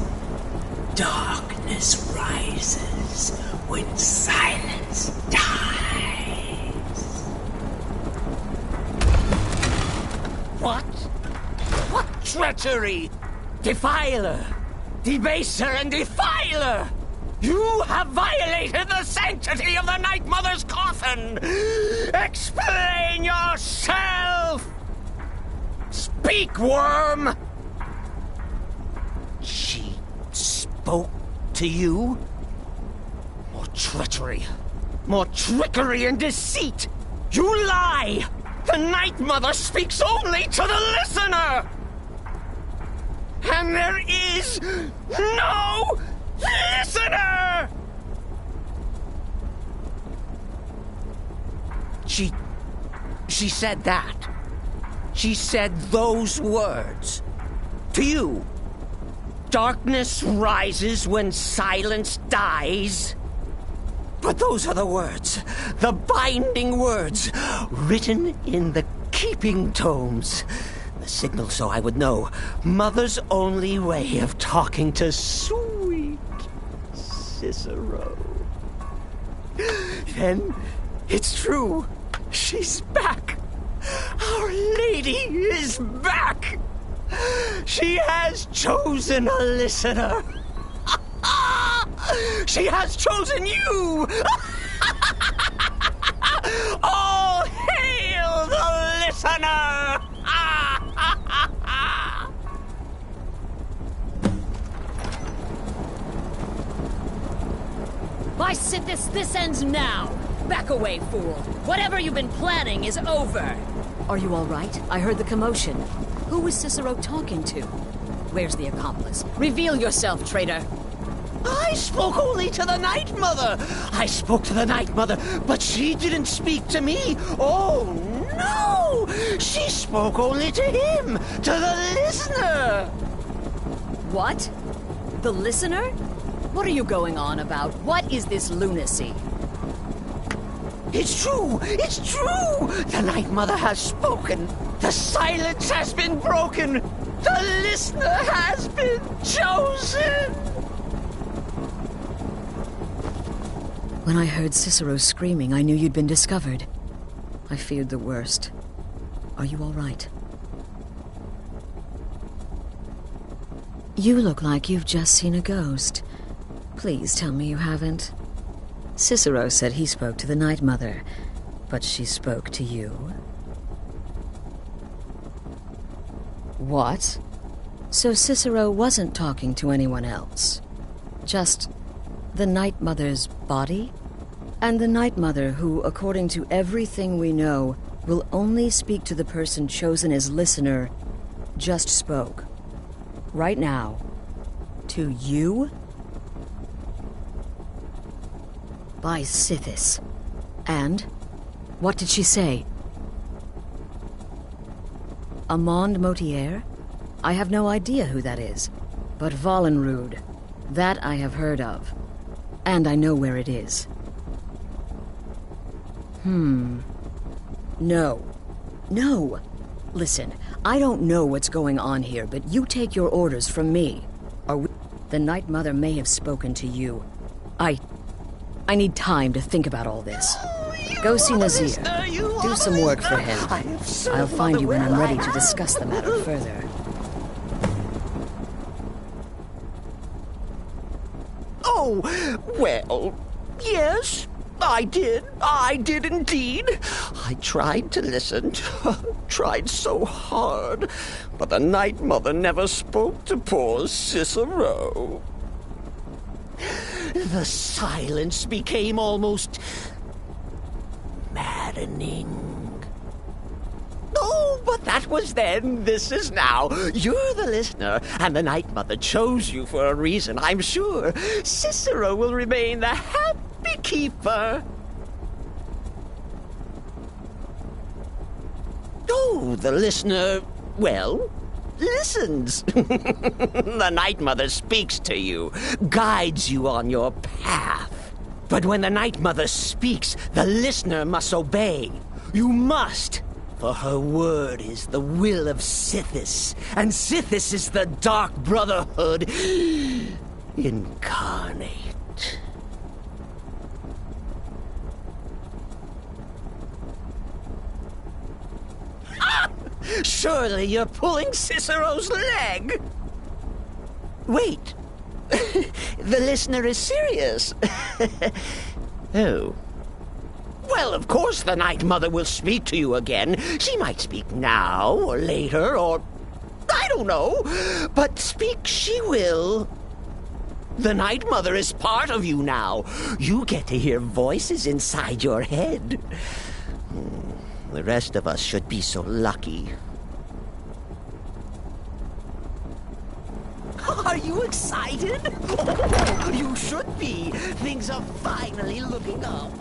Darkness rises when silence dies. What? What treachery? Defiler! Debaser and defiler! You have violated the sanctity of the Night Mother's coffin! Explain yourself! Speak, worm! She spoke to you? More treachery, more trickery and deceit! You lie! The Night Mother speaks only to the listener! And there is no listener! She said that. She said those words. To you. Darkness rises when silence dies. But those are the words, the binding words, written in the keeping tomes. The signal so I would know. Mother's only way of talking to sweet Cicero. Then it's true. She's back. Our Lady is back. She has chosen a listener. She has chosen you. All hail the listener. By Sithis, this ends now. Back away, fool. Whatever you've been planning is over. Are you all right? I heard the commotion. Who was Cicero talking to? Where's the accomplice? Reveal yourself, traitor. I spoke only to the Night Mother. I spoke to the Night Mother, but she didn't speak to me. Oh, no! She spoke only to him, to the listener. What? The listener? What are you going on about? What is this lunacy? It's true! It's true! The Night Mother has spoken. The silence has been broken. The listener has been chosen. When I heard Cicero screaming, I knew you'd been discovered. I feared the worst. Are you all right? You look like you've just seen a ghost. Please tell me you haven't. Cicero said he spoke to the Night Mother, but she spoke to you? What? So Cicero wasn't talking to anyone else? Just the Night Mother's body? And the Night Mother who, according to everything we know, will only speak to the person chosen as listener, just spoke. Right now. To you? By Sithis. And? What did she say? Amand Motier? I have no idea who that is. But Valenrud, that I have heard of. And I know where it is. No. No! Listen, I don't know what's going on here, but you take your orders from me. The Night Mother may have spoken to you. I need time to think about all this. Go see Nazir. Do some work for him. I'll find you when I'm ready to discuss the matter further. Oh, well, yes, I did. I did indeed. I tried to listen, tried so hard, but the Night Mother never spoke to poor Cicero. The silence became almost maddening. Oh, but that was then, this is now. You're the listener, and the Night Mother chose you for a reason, I'm sure. Cicero will remain the happy keeper. Oh, the listener, well, listens. The Night Mother speaks to you, guides you on your path. But when the Night Mother speaks, the listener must obey. You must. For her word is the will of Sithis, and Sithis is the Dark Brotherhood incarnate. Ah! Surely you're pulling Cicero's leg! Wait, the listener is serious. Oh. Well, of course the Night Mother will speak to you again. She might speak now, or later, or I don't know. But speak she will. The Night Mother is part of you now. You get to hear voices inside your head. The rest of us should be so lucky. Are you excited? Oh, you should be. Things are finally looking up.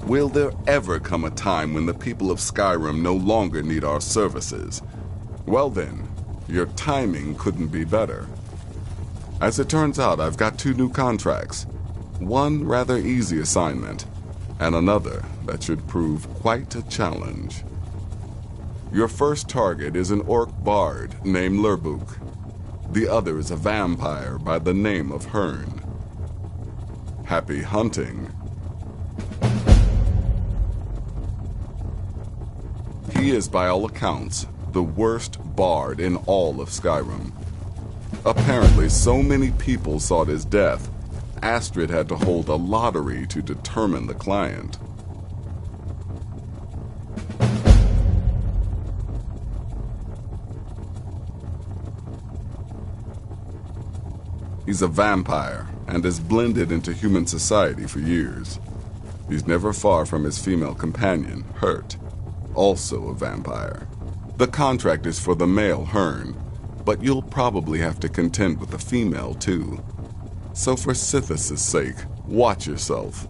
Will there ever come a time when the people of Skyrim no longer need our services? Well then, your timing couldn't be better. As it turns out, I've got 2 new contracts. One rather easy assignment, and another that should prove quite a challenge. Your first target is an orc bard named Lurbuk. The other is a vampire by the name of Hearn. Happy hunting. He is, by all accounts, the worst bard in all of Skyrim. Apparently, so many people sought his death, Astrid had to hold a lottery to determine the client. He's a vampire and has blended into human society for years. He's never far from his female companion, Hurt, also a vampire. The contract is for the male Hearn, but you'll probably have to contend with the female too. So for Sithis' sake, watch yourself.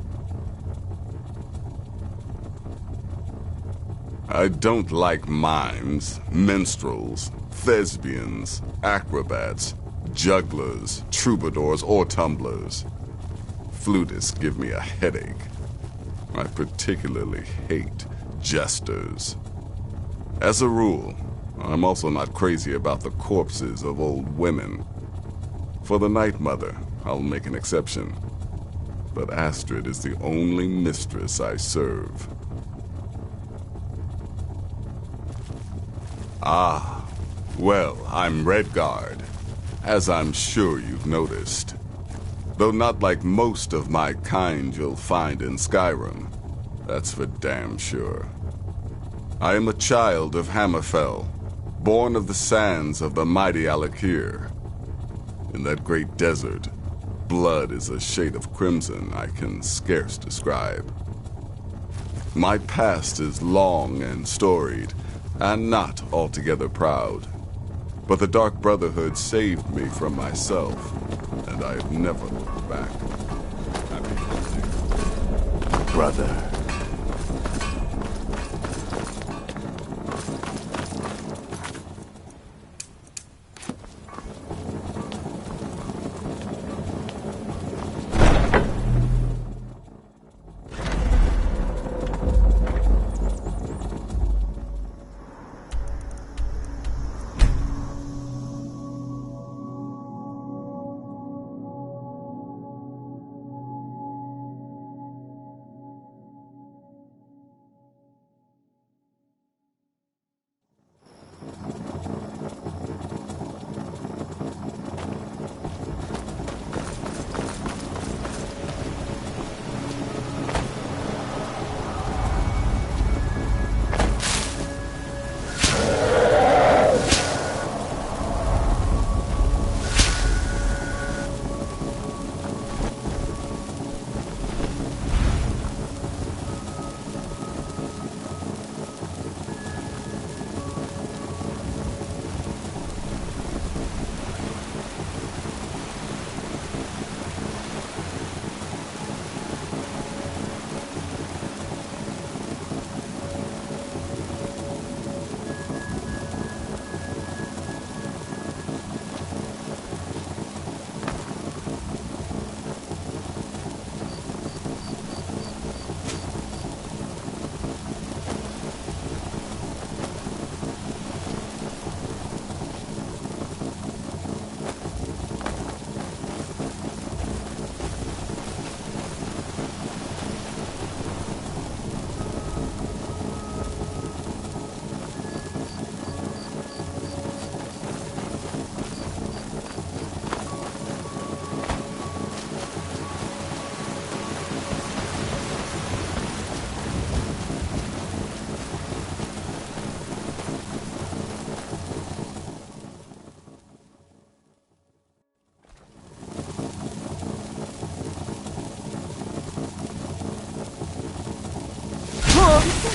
I don't like mimes, minstrels, thespians, acrobats, jugglers, troubadours, or tumblers. Flutists give me a headache. I particularly hate jesters. As a rule, I'm also not crazy about the corpses of old women. For the Night Mother, I'll make an exception. But Astrid is the only mistress I serve. Ah, well, I'm Redguard, as I'm sure you've noticed. Though not like most of my kind you'll find in Skyrim. That's for damn sure. I am a child of Hammerfell, born of the sands of the mighty Alakir. In that great desert, blood is a shade of crimson I can scarce describe. My past is long and storied, and not altogether proud. But the Dark Brotherhood saved me from myself, and I have never looked back. Happy hunting, brother.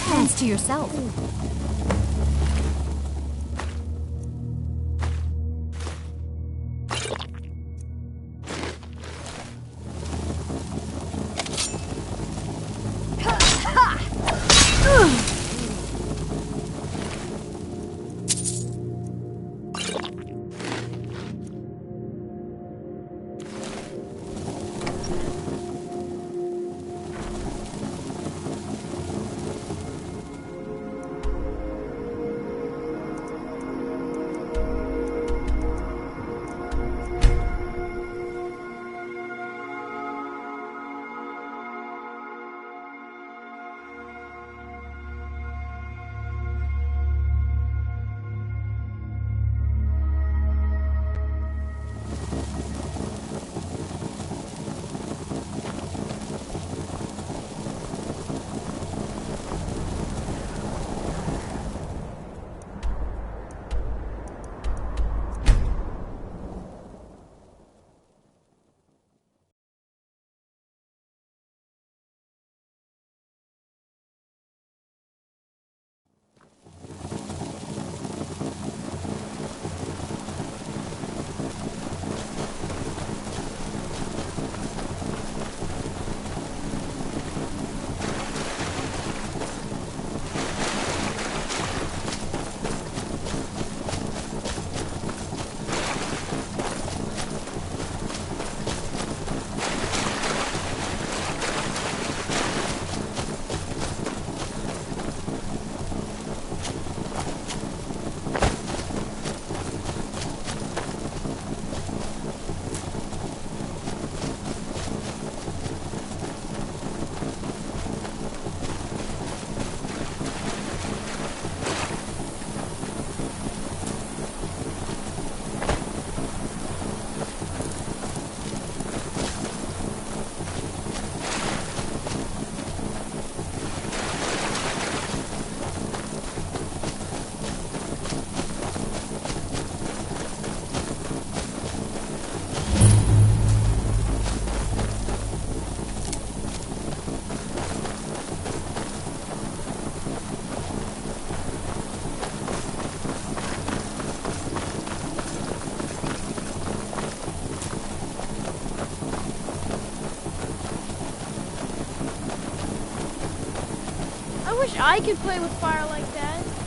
Hands to yourself. wish I could play with fire like that.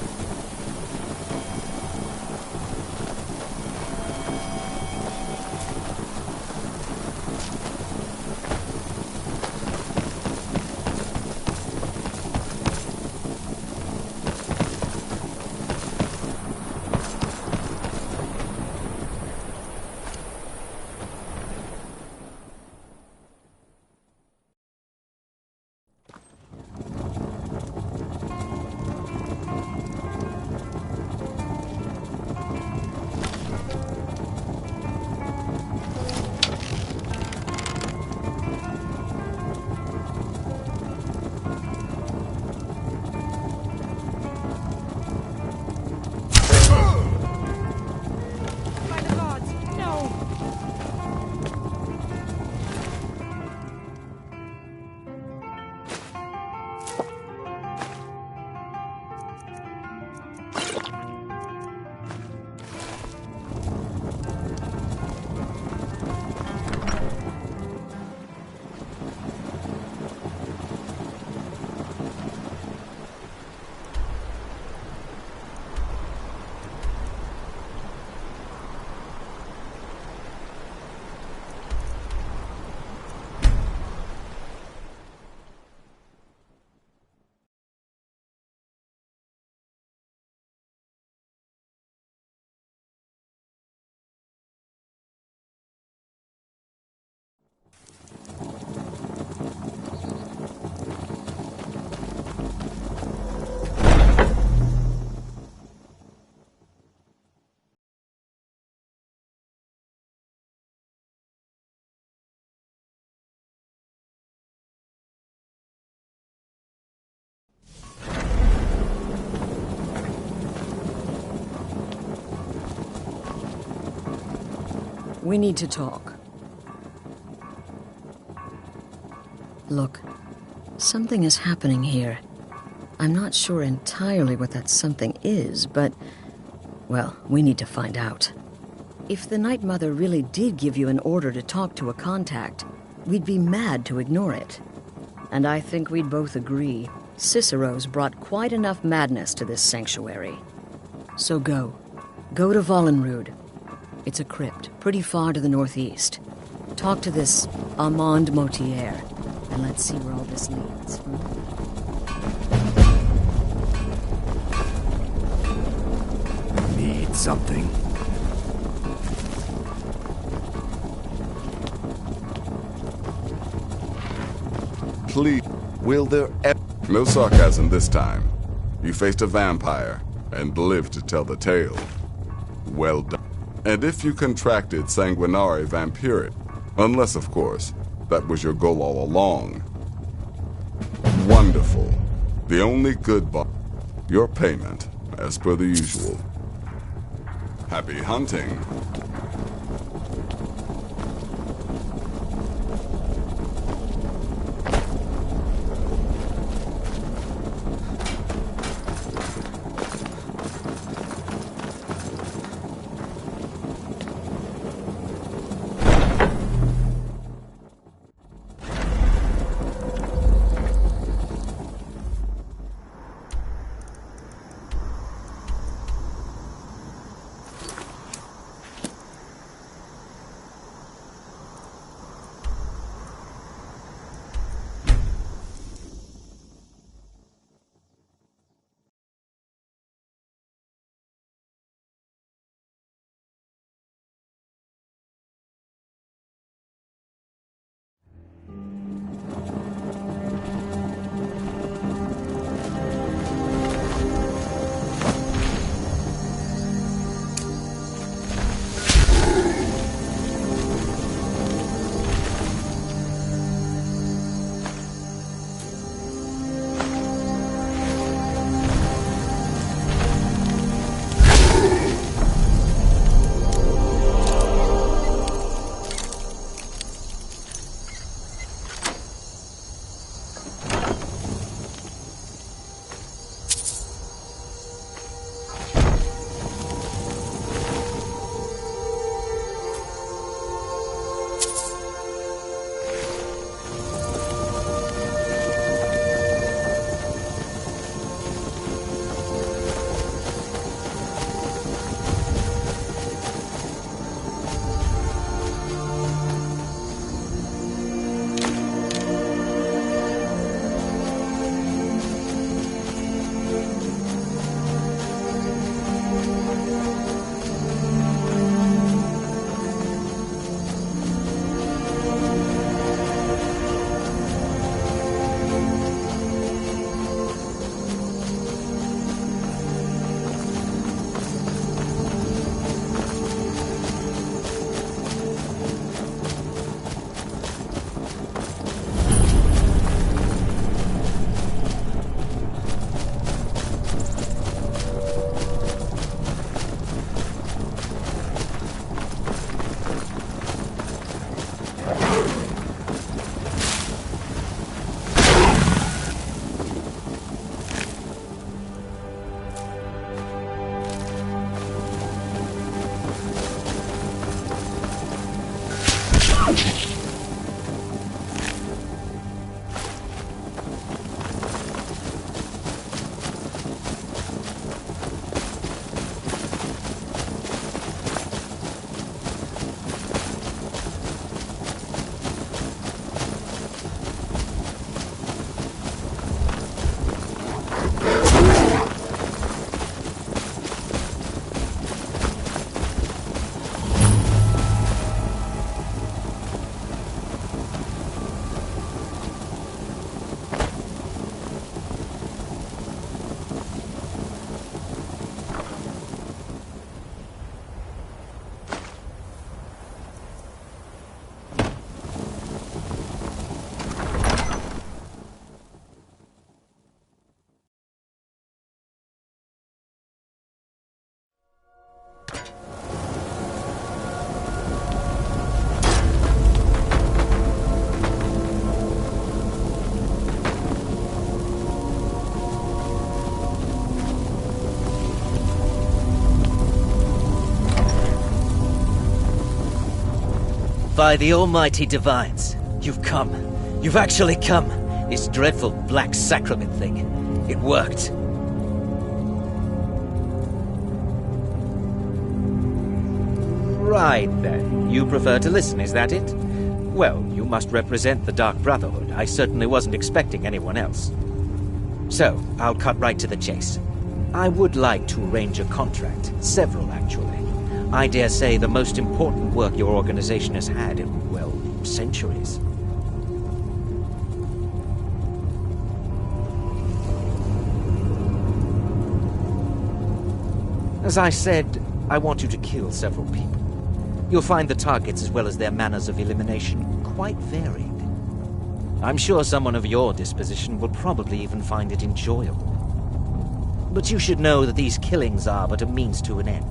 We need to talk. Look, something is happening here. I'm not sure entirely what that something is, but, well, we need to find out. If the Night Mother really did give you an order to talk to a contact, we'd be mad to ignore it. And I think we'd both agree Cicero's brought quite enough madness to this sanctuary. So go. Go to Vollenrud. It's a crypt, pretty far to the northeast. Talk to this Armand Motier, and let's see where all this leads. Need something. Please, will there ever... No sarcasm this time. You faced a vampire, and lived to tell the tale. Well done. And if you contracted sanguinary vampirit, unless, of course, that was your goal all along. Wonderful. The only good your payment, as per the usual. Happy hunting. By the almighty divines, you've come. You've actually come. This dreadful black sacrament thing. It worked. Right then. You prefer to listen, is that it? Well, you must represent the Dark Brotherhood. I certainly wasn't expecting anyone else. So, I'll cut right to the chase. I would like to arrange a contract. Several, actually. I dare say the most important work your organization has had in, well, centuries. As I said, I want you to kill several people. You'll find the targets as well as their manners of elimination quite varied. I'm sure someone of your disposition will probably even find it enjoyable. But you should know that these killings are but a means to an end,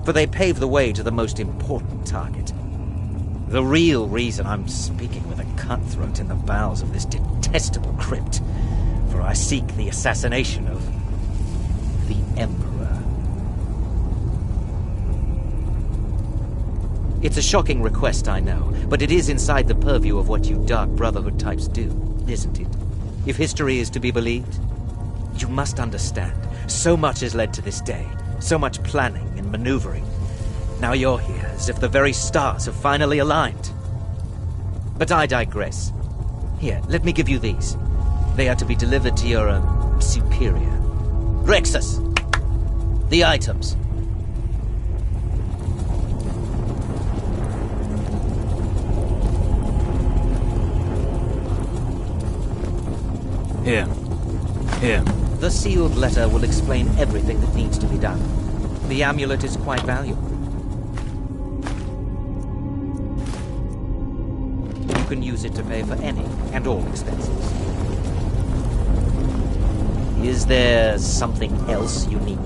for they pave the way to the most important target. The real reason I'm speaking with a cutthroat in the bowels of this detestable crypt, for I seek the assassination of the Emperor. It's a shocking request, I know, but it is inside the purview of what you Dark Brotherhood types do, isn't it? If history is to be believed, you must understand, so much has led to this day, so much planning and maneuvering. Now you're here, as if the very stars have finally aligned. But I digress. Here, let me give you these. They are to be delivered to your, superior. Rexus! The items. Here. Here. The sealed letter will explain everything that needs to be done. The amulet is quite valuable. You can use it to pay for any and all expenses. Is there something else you need?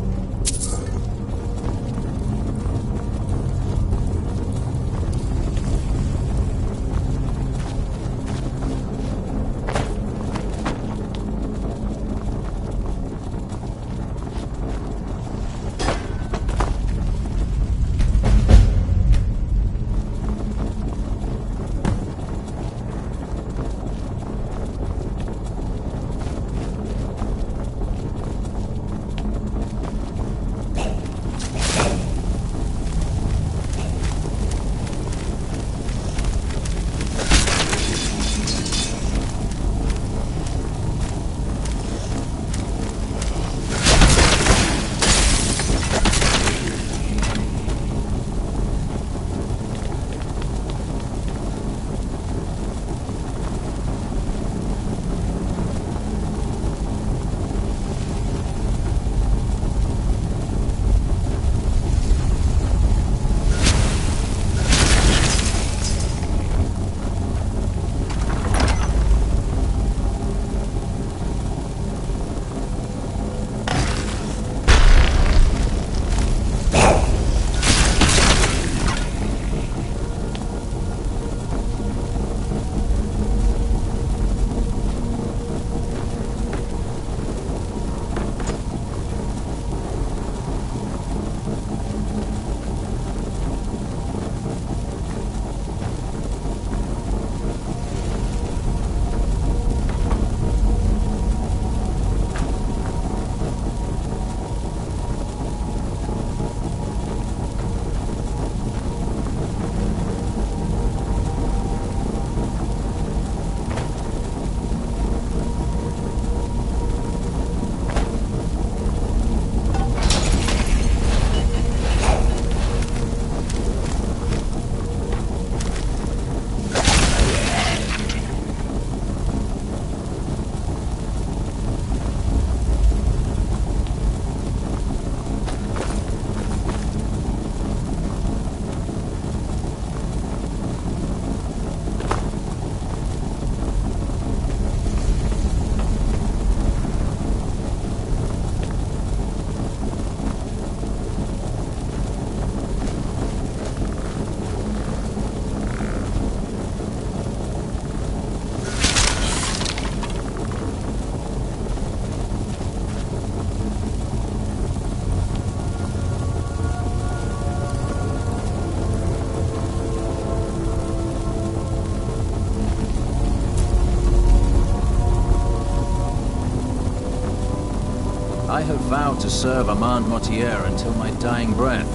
vowed to serve Armand Mortier until my dying breath.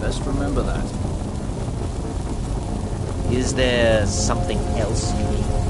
Best remember that. Is there something else you need?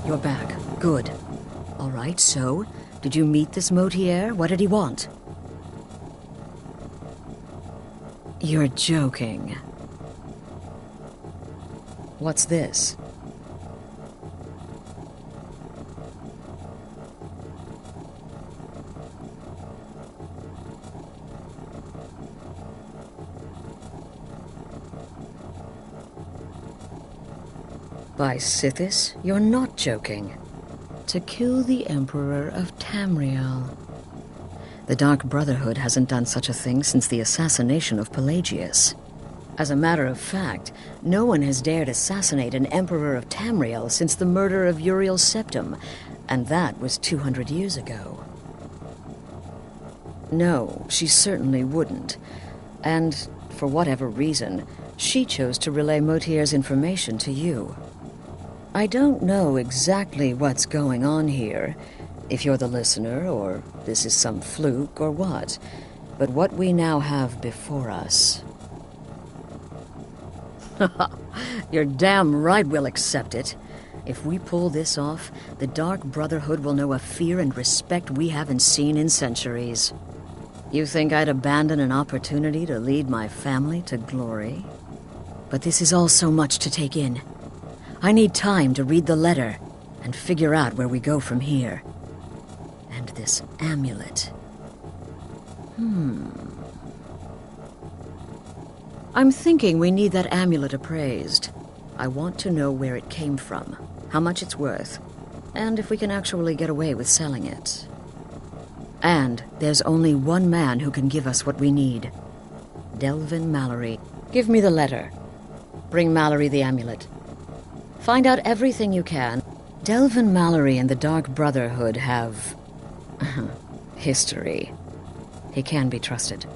You're back. Good. All right, so, did you meet this Motier? What did he want? You're joking. What's this? By Sithis, you're not joking. To kill the Emperor of Tamriel. The Dark Brotherhood hasn't done such a thing since the assassination of Pelagius. As a matter of fact, no one has dared assassinate an Emperor of Tamriel since the murder of Uriel Septim, and that was 200 years ago. No, she certainly wouldn't. And, for whatever reason, she chose to relay Motier's information to you. I don't know exactly what's going on here, if you're the listener, or this is some fluke, or what. But what we now have before us... You're damn right we'll accept it. If we pull this off, the Dark Brotherhood will know a fear and respect we haven't seen in centuries. You think I'd abandon an opportunity to lead my family to glory? But this is all so much to take in. I need time to read the letter and figure out where we go from here. And this amulet. I'm thinking we need that amulet appraised. I want to know where it came from, how much it's worth, and if we can actually get away with selling it. And there's only one man who can give us what we need. Delvin Mallory. Give me the letter. Bring Mallory the amulet. Find out everything you can. Delvin Mallory and the Dark Brotherhood have... history. He can be trusted.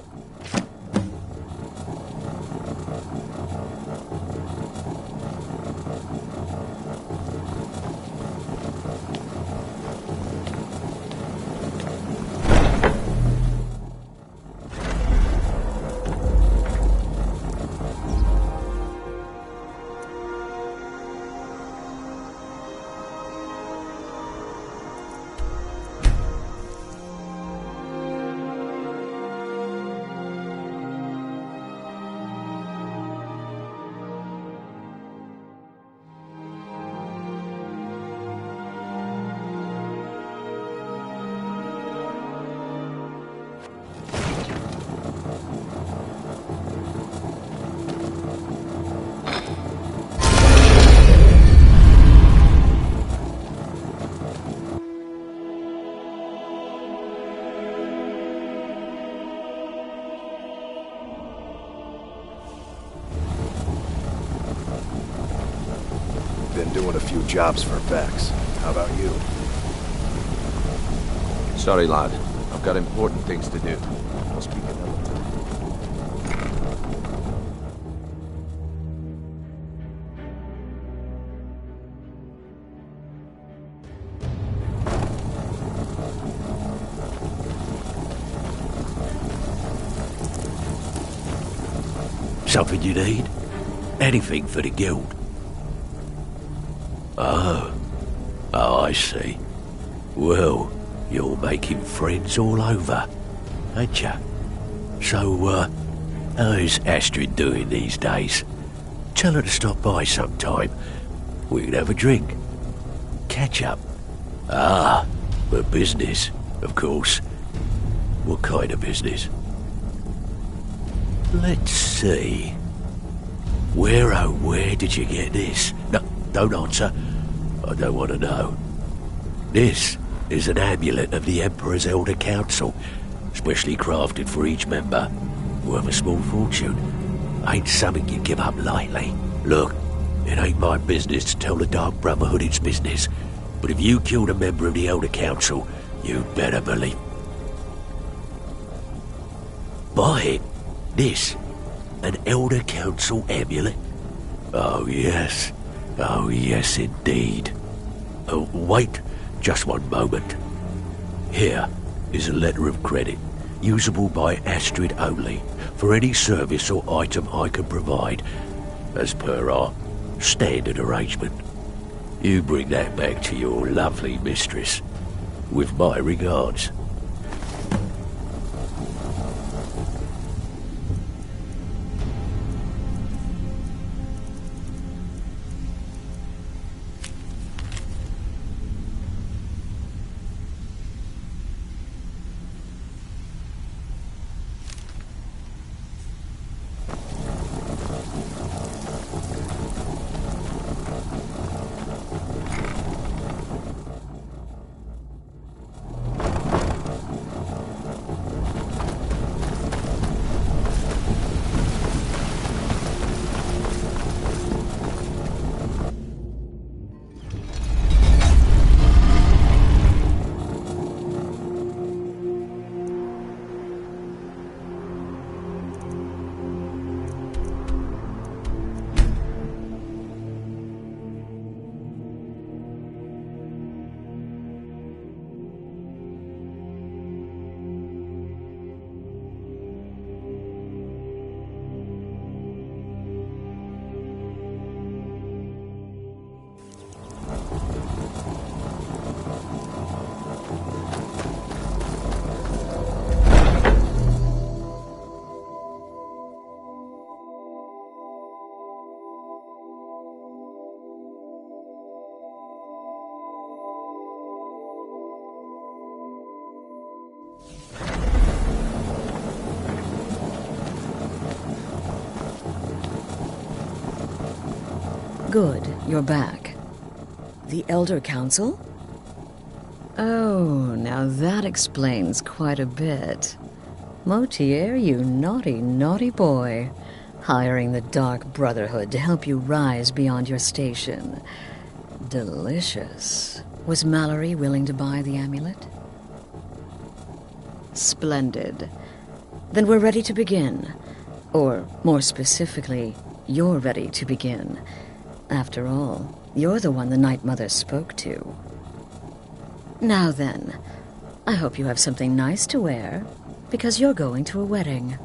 Been doing a few jobs for Vex. How about you? Sorry, lad. I've got important things to do. I'll speak another time. Something you need? Anything for the guild? Oh, I see. Well, you're making friends all over, ain't ya? So, how's Astrid doing these days? Tell her to stop by sometime. We can have a drink. Catch up. Ah, but business, of course. What kind of business? Let's see. Where did you get this? No, don't answer. I don't want to know. This is an amulet of the Emperor's Elder Council, specially crafted for each member, worth a small fortune. Ain't something you give up lightly. Look, it ain't my business to tell the Dark Brotherhood its business, but if you killed a member of the Elder Council, you'd better believe. Buy it. This, an Elder Council amulet? Oh yes indeed. Oh, wait just one moment. Here is a letter of credit, usable by Astrid only, for any service or item I can provide, as per our standard arrangement. You bring that back to your lovely mistress. With my regards. Good, you're back. The Elder Council? Oh, now that explains quite a bit. Motier, you naughty, naughty boy. Hiring the Dark Brotherhood to help you rise beyond your station. Delicious. Was Mallory willing to buy the amulet? Splendid. Then we're ready to begin. Or, more specifically, you're ready to begin. After all, you're the one the Night Mother spoke to. Now then, I hope you have something nice to wear, because you're going to a wedding.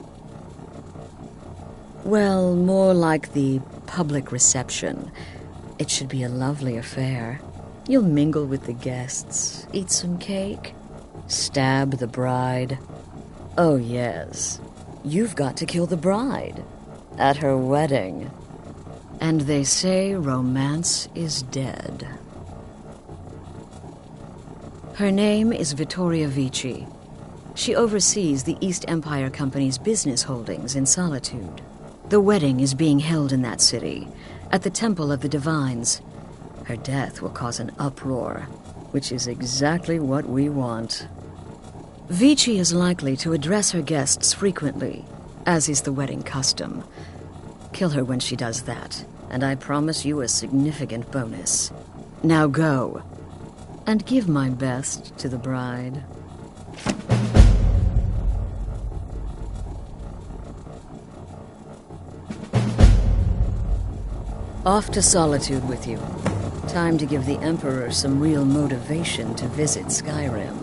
Well, more like the public reception. It should be a lovely affair. You'll mingle with the guests, eat some cake, stab the bride. Oh yes, you've got to kill the bride at her wedding. And they say romance is dead. Her name is Vittoria Vici. She oversees the East Empire Company's business holdings in Solitude. The wedding is being held in that city, at the Temple of the Divines. Her death will cause an uproar, which is exactly what we want. Vici is likely to address her guests frequently, as is the wedding custom. Kill her when she does that, and I promise you a significant bonus. Now go, and give my best to the bride. Off to Solitude with you. Time to give the Emperor some real motivation to visit Skyrim.